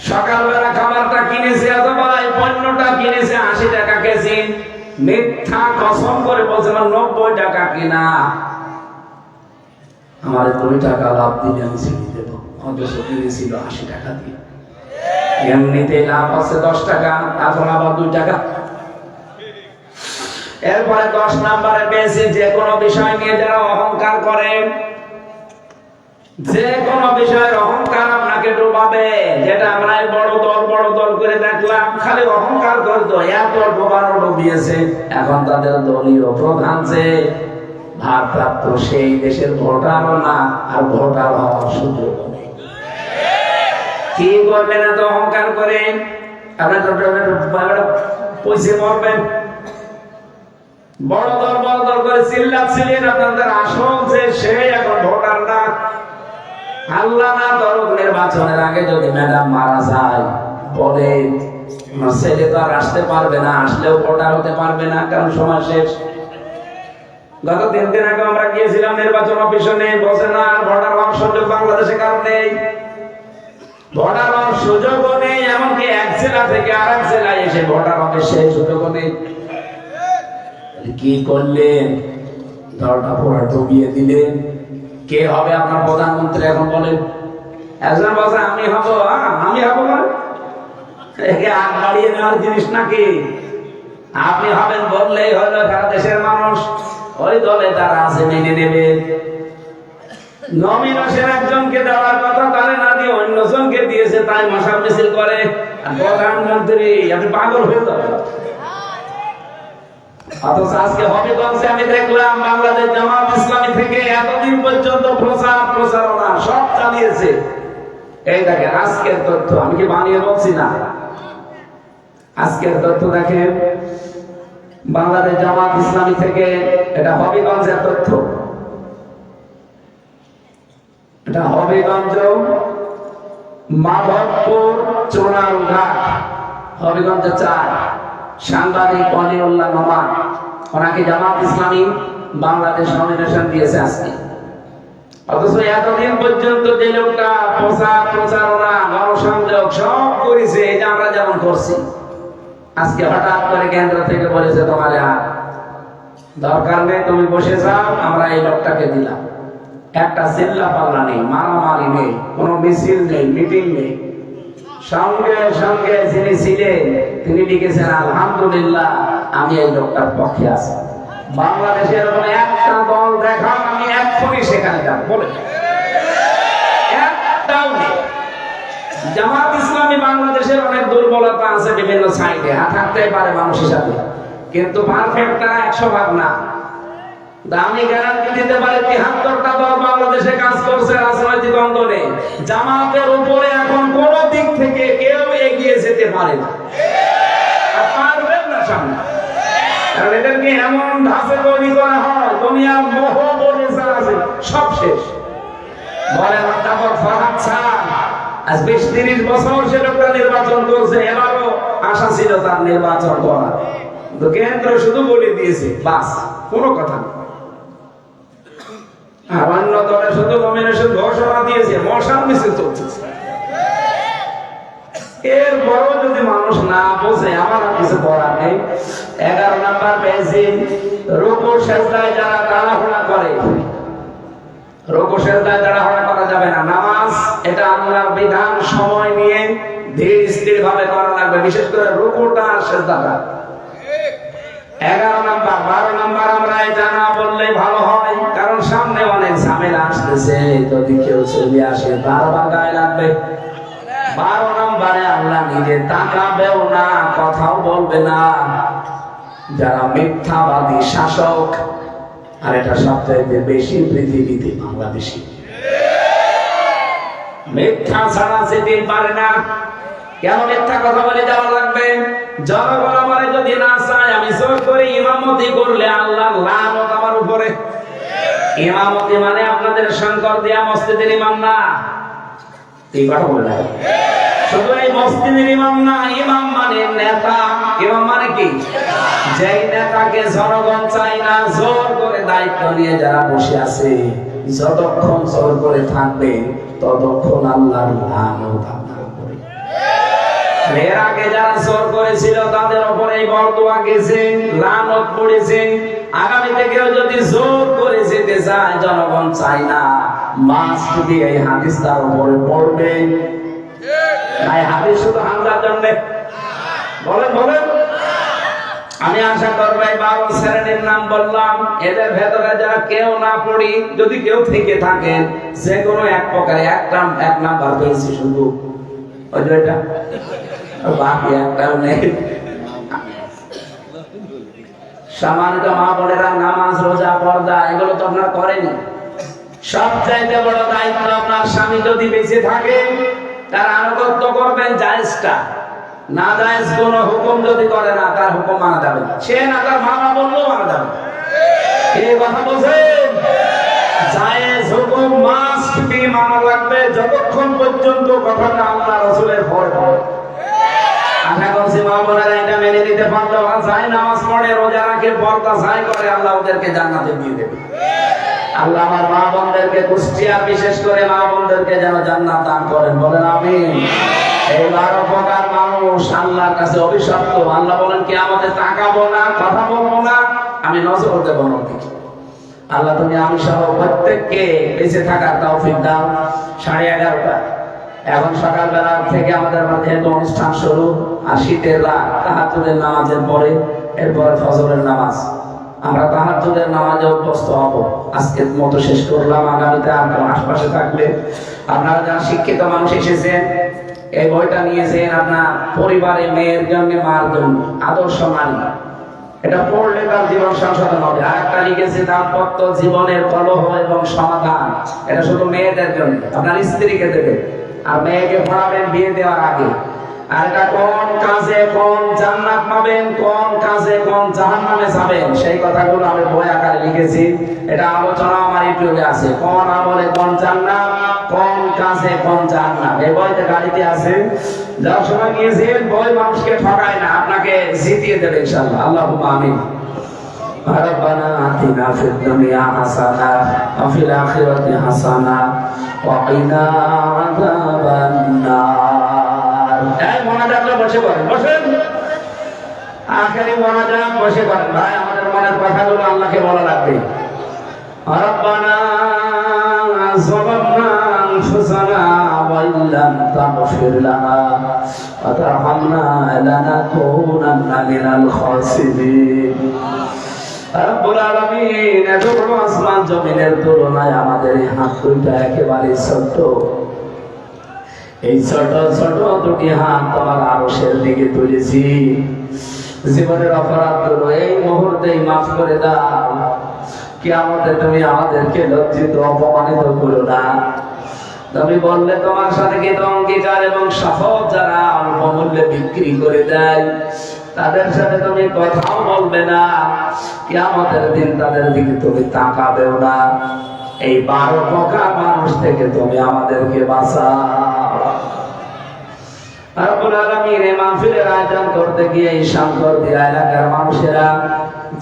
সকালবেলা খাবারটা কিনেছে অথবা পণ্যটা কিনেছে 80 টাকা কেজি, মিথ্যা কসম করে বলছে 90 টাকা কিনা, আমার 2 টাকা লাভ দিলে আমি ছেড়ে দেবো, অথচ কিনেছিল 80 টাকা দিয়ে। এমনিতে লাভ আছে 10 টাকা, তারপর আবার 2 টাকা। এরপরে 10 নম্বরে পেয়েছি যে কোনো বিষয় নিয়ে যারা অহংকার করে, যে কোনো বিষয়ের অহংকার আপনাকে ডুবাবে। যেটা আমরা বড় দল করে দেখলাম, খালি অহংকার করতো, এত ডোবানো ডুবিয়েছে। এখন তাদের দলীয় প্রধান যে ভারপ্রাপ্ত, সেই দেশের ভোটারও না, আর ভোটার হওয়ার সুযোগ নেই। কি করবেন এত অহংকার করে? আপনার পয়সা মরবেন। বড় দল করে চিল্লাচ্ছিলেন, আপনাদের আসল যে সে এখন ভোটার না। আল্লাহ না করুক নির্বাচনের আগে যদি ম্যাডাম মারা যায়, বলে আমার ছেলে তো আর আসতে পারবে না, আসলেও ভোটার হতে পারবে না, কারণ সময় শেষ। গত 3 দিন আগে আমরা গিয়েছিলাম নির্বাচন অফিসে, নেই বসে না, আর ভোটার হওয়ার সুযোগ বাংলাদেশে কারণ নেই, ভোটার হওয়ার সুযোগও নেই, এমনকি এক জেলা থেকে আর এক জেলায় এসে ভোটার হবে সেই সুযোগও নেই। কি করলেন? দলটা পুরো ডুবিয়ে দিলেন। কে হবে আপনার প্রধানমন্ত্রী এখন বলেন? একজন বলছে আমি হব, আমি হব মানে একে আগ বাড়িয়ে নেওয়ার জিনিস নাকি? আপনি হবেন বললেই হলো সারা দেশের মানুষ ওই দলে তারা আছে মেনে নেবে। নমিনেশন একজনকে দেওয়ার কথা তারে না দিয়ে অন্যজনকে দিয়েছে, তাই মশাল মিছিল করে। আর প্রধানমন্ত্রী আপনি পাগল হয়ে যাবেন। অথচ আজকে হবিগঞ্জে আমি দেখলাম বাংলাদেশ জামাত ইসলামী থেকে এতদিন পর্যন্ত প্রচারণা সব চালিয়েছে। এই দেখেন আজকের তথ্য, আমি কি বানিয়ে বলছি না, আজকের তথ্য দেখেন বাংলাদেশ জামাত ইসলামী থেকে, এটা হবিগঞ্জের তথ্য, এটা হবিগঞ্জ মাধবপুর চোনারঘাট, হবিগঞ্জ 4, সাংবাদিক অলিউল্লাহ নোমান, ওনাকে জামাত ইসলামী বাংলাদেশ নমিনেশন দিয়েছে আজকে। অথচ এতদিন পর্যন্ত যে লোকটা প্রচারণা গণসংযোগ সব করেছে, এই যে আমরা যেমন করছি, আজকে হঠাৎ করে কেন্দ্র থেকে বলেছে তোমার আর দরকার নেই, তুমি বসে যাও, আমরা এই লোকটাকে দিলাম। একটা চিল্লা পাল্লা নেই, মারামারি নেই, কোনো মিছিল নেই, মিটিং নেই। সঙ্গে সঙ্গে যিনি ছিলেন তিনি লিখেছেন আলহামদুলিল্লাহ আমি এই লোকটার পক্ষে আছি। বাংলাদেশের কোনো একটা দল দেখান, আমি এক্ষুনি সেখানে যাব বলে, একটাও নেই। জামাত ইসলামী বাংলাদেশের অনেক দুর্বলতা আছে বিভিন্ন সাইডে, থাকতেই পারে মানুষ হিসাবে, কিন্তু পারফেক্টটা 100% না। আমি গ্যারান্টি দিতে পারি 73টা দল বাংলাদেশে কাজ করছে রাজনৈতিক অঙ্গনে, জামাতের উপরে এখন কোন দিক থেকে কেউ এগিয়ে যেতে পারে না, পারবেন না সামনে। কারণ এদেরকে এমন ধাপে তৈরি করা হয়, দুনিয়ার মোহ বলে আছে সব শেষ। বলে অধ্যাপক ফরহাদ স্যার আজ 20-30 বছর সে লোকটা নির্বাচন করছে, এবারও আশা ছিল তার নির্বাচন করা, কিন্তু কেন্দ্র শুধু বলে দিয়েছে বাস, কোনো কথা নেই। আর অন্য দলে শুধু নমিনেশন ঘোষণা দিয়েছে, মশাল মিছিল চলতেছে। এর বড় যদি মানুষ না বোঝে, আমার আর কিছু বলার নেই। 11 নাম্বার পেয়েছি, রুকু সেজদায় যারা তাড়াহুড়া করে, রুকু সেজদায় তাড়াহুড়া করা যাবে না। নামাজ এটা আল্লাহর বিধান, সময় নিয়ে ধীর স্থির ভাবে করা লাগবে, বিশেষ করে রুকুটা আর সেজদাটা। 11 নাম্বার 12 নাম্বার আমরা এটা না বললেই ভালো হয়, কারণ সামনে অনেক ঝামেলা আসতেছে, যদি কেউ চলে আসে বারবার গায়ে লাগবে। 12 নাম্বারে আল্লাহ নিজে তাকাবেও না, কথাও বলবে না যারা মিথ্যাবাদী শাসক, আর এটা সবচেয়ে বেশি পৃথিবীতে বাংলাদেশী। মিথ্যা ছাড়া যেদিন পারে না, কেন মিথ্যা কথা বলে যাওয়া লাগবে? জনগণ আমার যদি না চায়, আমি জোর করে ইমামতি করলে আল্লাহ লানত আমার উপরে। ইমামতি মানে আপনাদের শঙ্কর দিয়া মসজিদের ইমাম না, এই কথা বলে শুধু এই মসজিদের ইমাম না, ইমাম মানে নেতা। ইমাম মানে কি? যেই নেতাকে জনগণ চায় না, জোর করে দায়িত্ব নিয়ে যারা বসে আছে, যতক্ষণ জোর করে থাকবে ততক্ষণ আল্লাহর লানত আপনার উপরে। এর আগে যারা জোর করেছিল তাদের উপরে বরদোয়া গেছে, লানত পড়েছে। আগামীতে কেউ যদি জোর করে যেতে চায়, জনগণ চায় না, মাস্ট দিয়ে এই হাদিস তার উপরে পড়বে। তাই হাদিস শুধু হামজার জন্য বলেন বলেন। আমি আশা করবো এই 12 শ্রেণীর নাম বললাম, এদের ভেতরে যারা কেউ না পড়ি, যদি কেউ থেকে থাকেন, যে কোনো এক প্রকারে এক নাম্বার পেয়েছি শুধু, ওই যে এটা বাকি একটাও নেই। সামান্য মা বোনেরা নামাজ রোজা পর্দা এগুলো তো আপনার করেনি। সবচাইতে বড় দায়িত্ব, আপনার স্বামী যদি বেঁচে থাকে তার আনুগত্য করবেন, জায়েজটা। না জায়েজ কোন হুকুম যদি করে না, তার হুকুম মানা যাবে না। সে না তার মা বললেও মানা যাবে। এই কথা বলছেন? জায়েজ হুকুম মাস্ট বি মানা লাগবে যতক্ষণ পর্যন্ত কথাটা আল্লাহ রাসূলের ভয় হয়। আশা করছি মা বোনেরা এটা মেনে নিতে পারলে ওরা যায় নামাজ পড়ে রোজা রাখে পর্দা যায় করে আল্লাহ ওদেরকে জান্নাতে দিয়ে দেবে। আল্লাহ আমার মা বোনদেরকে কুষ্টিয়া বিশেষ করে মা বোনদেরকে যেন জান্নাত দান করেন, বলেন আমিন। এই 12 প্রকার মানুষ আল্লাহর কাছে অভিশপ্ত। আল্লাহ বলেন কিয়ামতে তাকাবো না, কথা বলবো না, আমি নজর দেব না। আল্লাহ তুমি আমি সহ প্রত্যেককে বেঁচে থাকার তৌফিক দাও। 11:30 এখন সকালবেলা থেকে আমাদের মধ্যে অনুষ্ঠান শুরু, আর শীতের রাত তাহাজ্জুদের নামাজের পরে এরপরে ফজরের নামাজ। আমরা তাহাজ্জুদের নামাজে অভ্যস্ত হব। আজকের মতো শেষ করলাম। আগামীতে আপনার আশপাশে থাকলে আপনারা যারা শিক্ষিত মানুষ এসেছেন এই বইটা নিয়েছেন আপনার পরিবারে মেয়ের জন্য, মার জন্য, আদর্শ নারী। এটা পড়লে তার জীবন সংশোধন হবে। আর একটা লিখেছে দাম্পত্য জীবনের কলহ এবং সমাধান। এটা শুধু মেয়েদের জন্য, আপনার স্ত্রীকে দেবে আর মেয়েকে পড়াবেন বিয়ে দেওয়ার আগে। আর এটা কোন কাজে কোন জান্নাত পাবেন, কোন কাজে কোন জাহান্নামে যাবেন সেই কথাগুলো আমি বই আকারে লিখেছি। এটা আলোচনা আমার ইউটিউবে আছে। কোন আমলে কোন জান্নাত, কোন কাজে কোন জাহান্নাম, এই বইতে গাড়িতে আছে। যার সময় নিয়েছেন বই মানুষকে ঠকায় না, আপনাকে জিতিয়ে দেবে ইনশাআল্লাহ। আল্লাহুম্মা আমিন। ربنا آتنا في الدنيا حسنة وفي الآخرة حسنة وقنا عذاب النار। এই মোনাজাতটা বসে করেন, বসেন। আখেরি মোনাজাত বসে করেন ভাই, আমাদের মনের কথাগুলো আল্লাহকে বলা লাগবে। ربنا ظلمنا أنفسنا وإن لم تغفر لنا وترحمنا لنكونن من الخاسرين। রব্বুল আলামিন, এতগুলো আসমান জমিনের তুলনায় আমাদের এই হাত দুইটা একেবারে ছোট। এই ছোট ছোট দুটি হাত তোমার আরশের দিকে তুলেছি। জীবনের অপরাধগুলো এই মুহূর্তেই মাফ করে দাও। কিয়ামতে তুমি আমাদেরকে লজ্জিত অপমানিত করো না। তুমি বললে তোমার সাথে কৃত অঙ্গীকার এবং শপথ যারা অল্প মূল্যে বিক্রি করে দেয় তাদের সাথে তুমি কথাও বলবে না। কিয়ামতের দিন তাদের দিকে তুমি তাকাবেও না। এই 12 প্রকার মানুষ থেকে তুমি আমাদেরকে বাঁচাও। রব্বুল আলামিন, এই মাহফিলের আয়োজন করতে গিয়ে এই শান্তরদিয়া এলাকার মানুষেরা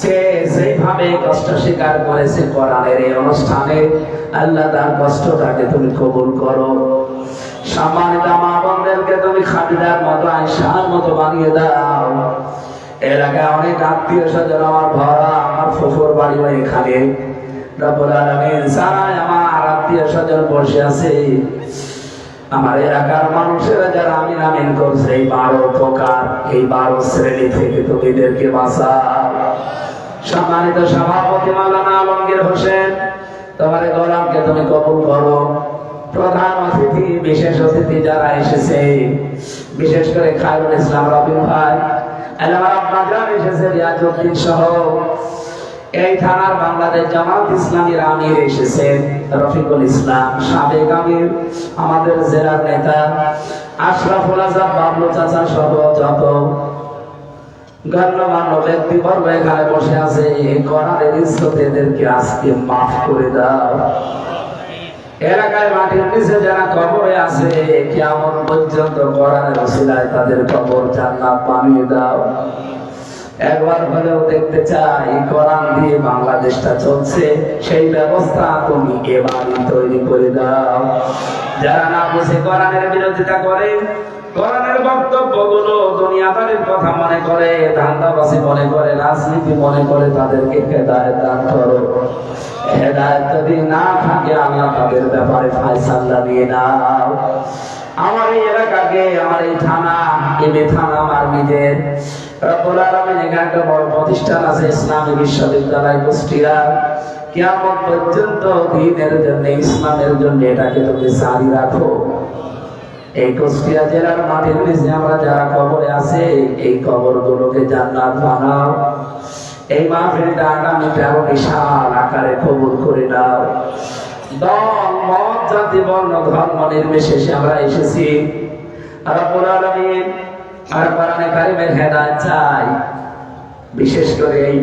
যে যেভাবে কষ্ট স্বীকার করেছে কোরআনের এই অনুষ্ঠানে, আল্লাহ তার কষ্টটাকে তুমি কবুল করো। সম্মানিত মা বোনদেরকে তুমি খাদিজার মতো, আয়েশার মতো বানিয়ে দাও। এলাকায় অনেক আত্মীয় স্বজন আমার ভরা, আমার ফুফুর বাড়ি এখানে। রব্বুল আলামিন, সারা আমার আত্মীয় স্বজন বসে আছে। আমার এলাকার মানুষেরা যারা আমিন আমিন করছে এই 12 প্রকার, এই 12 শ্রেণী থেকে তুমি এদেরকে বাঁচাও। সম্মানিত সভাপতি মাওলানা আলমগীর হোসেন, তোমার গোলামকে তুমি কবুল করো। প্রধান অতিথি, বিশেষ অতিথি যারা এসেছে, বিশেষ করে খায়রুল ইসলাম রবিন ভাই, এলাকার আপনার এসেছে, রিয়াজউদ্দিন সহ এই থানার বাংলাদেশ জামাত ইসলামীর আমির এসেছেন, রফিকুল ইসলাম সাবেক আমির, আমাদের জেলার নেতা আশরাফুল আজাদ বাবলু চাচা সহ যত গণ্যমান্য ব্যক্তিবর্গ এখানে বসে আছে। কোরআনের ইজ্জত এদেরকে আজকে মাফ করে দাও। এলাকায় মাটির নিচে যারা কবরে আছে কিয়ামত পর্যন্ত কোরআনের ওসিলায় তাদের কবর জান্নাত বানিয়ে দাও। একবার হলেও দেখতে চাই কোরআন দিয়ে বাংলাদেশটা চলছে, সেই ব্যবস্থা তুমি এবারই তৈরি করে দাও। যারা না বুঝে কোরআনের বিরোধিতা করে, কোরআনের বক্তব্যগুলো দুনিয়াদারির কথা মনে করে, ধান্দাবাজি মনে করে, রাজনীতি মনে করে, তাদেরকে হেদায়েত দান করো। হেদায়েত যদি না থাকে আল্লাহ তাদের ব্যাপারে ফায়সালা নিয়ে নাও। আমার এই এলাকাকে, আমার এই থানা, এমএ থানা আমার নিজের। রব্বুল আলামিন, এখানে একটা বড় প্রতিষ্ঠান আছে ইসলামী বিশ্ববিদ্যালয় কুষ্টিয়া। কিয়ামত পর্যন্ত দ্বীনের জন্য, ইসলামের জন্য এটাকে তুমি জারি রাখো। এই কুষ্টিয়া জেলার মাটির নিচে আমরা যারা কবরে আছে এই কবরগুলোকে জান্নাত বানাও। এই মাহফিলটা আগামীতে আরো বিশাল আকারে কবুল করে নাও। দল মত জাতি বর্ণ ধর্ম নির্বিশেষে আমরা এসেছি। রব্বুল আলামিন, আর কোরআনে কারিমের হেদায়েত চাই। বিশেষ করে এই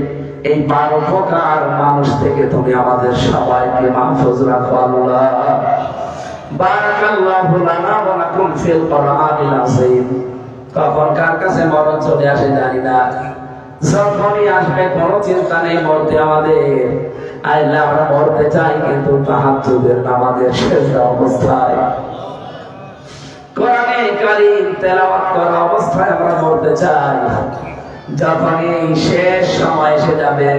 এই 12 প্রকার মানুষ থেকে তুমি আমাদের সবাইকে মাহফুজ রাখো আল্লাহ। বারাকাল্লাহু লানা ওয়া লাকুম ফিল কোরআনিল আযীম। কখন কার কাছে মরণ চলে আসে জানি না, যখনই আসবে কোনো চিন্তা নেই, মরতে আমাদের আল্লাহ আমরা মরতে চাই কিন্তু তাহাজ্জুদের নামাজের শেষ অবস্থায় কোরআনে কারীম তেলাওয়াত করা অবস্থায় আমরা মরতে চাই। যখন এই শেষ সময় এসে যাবে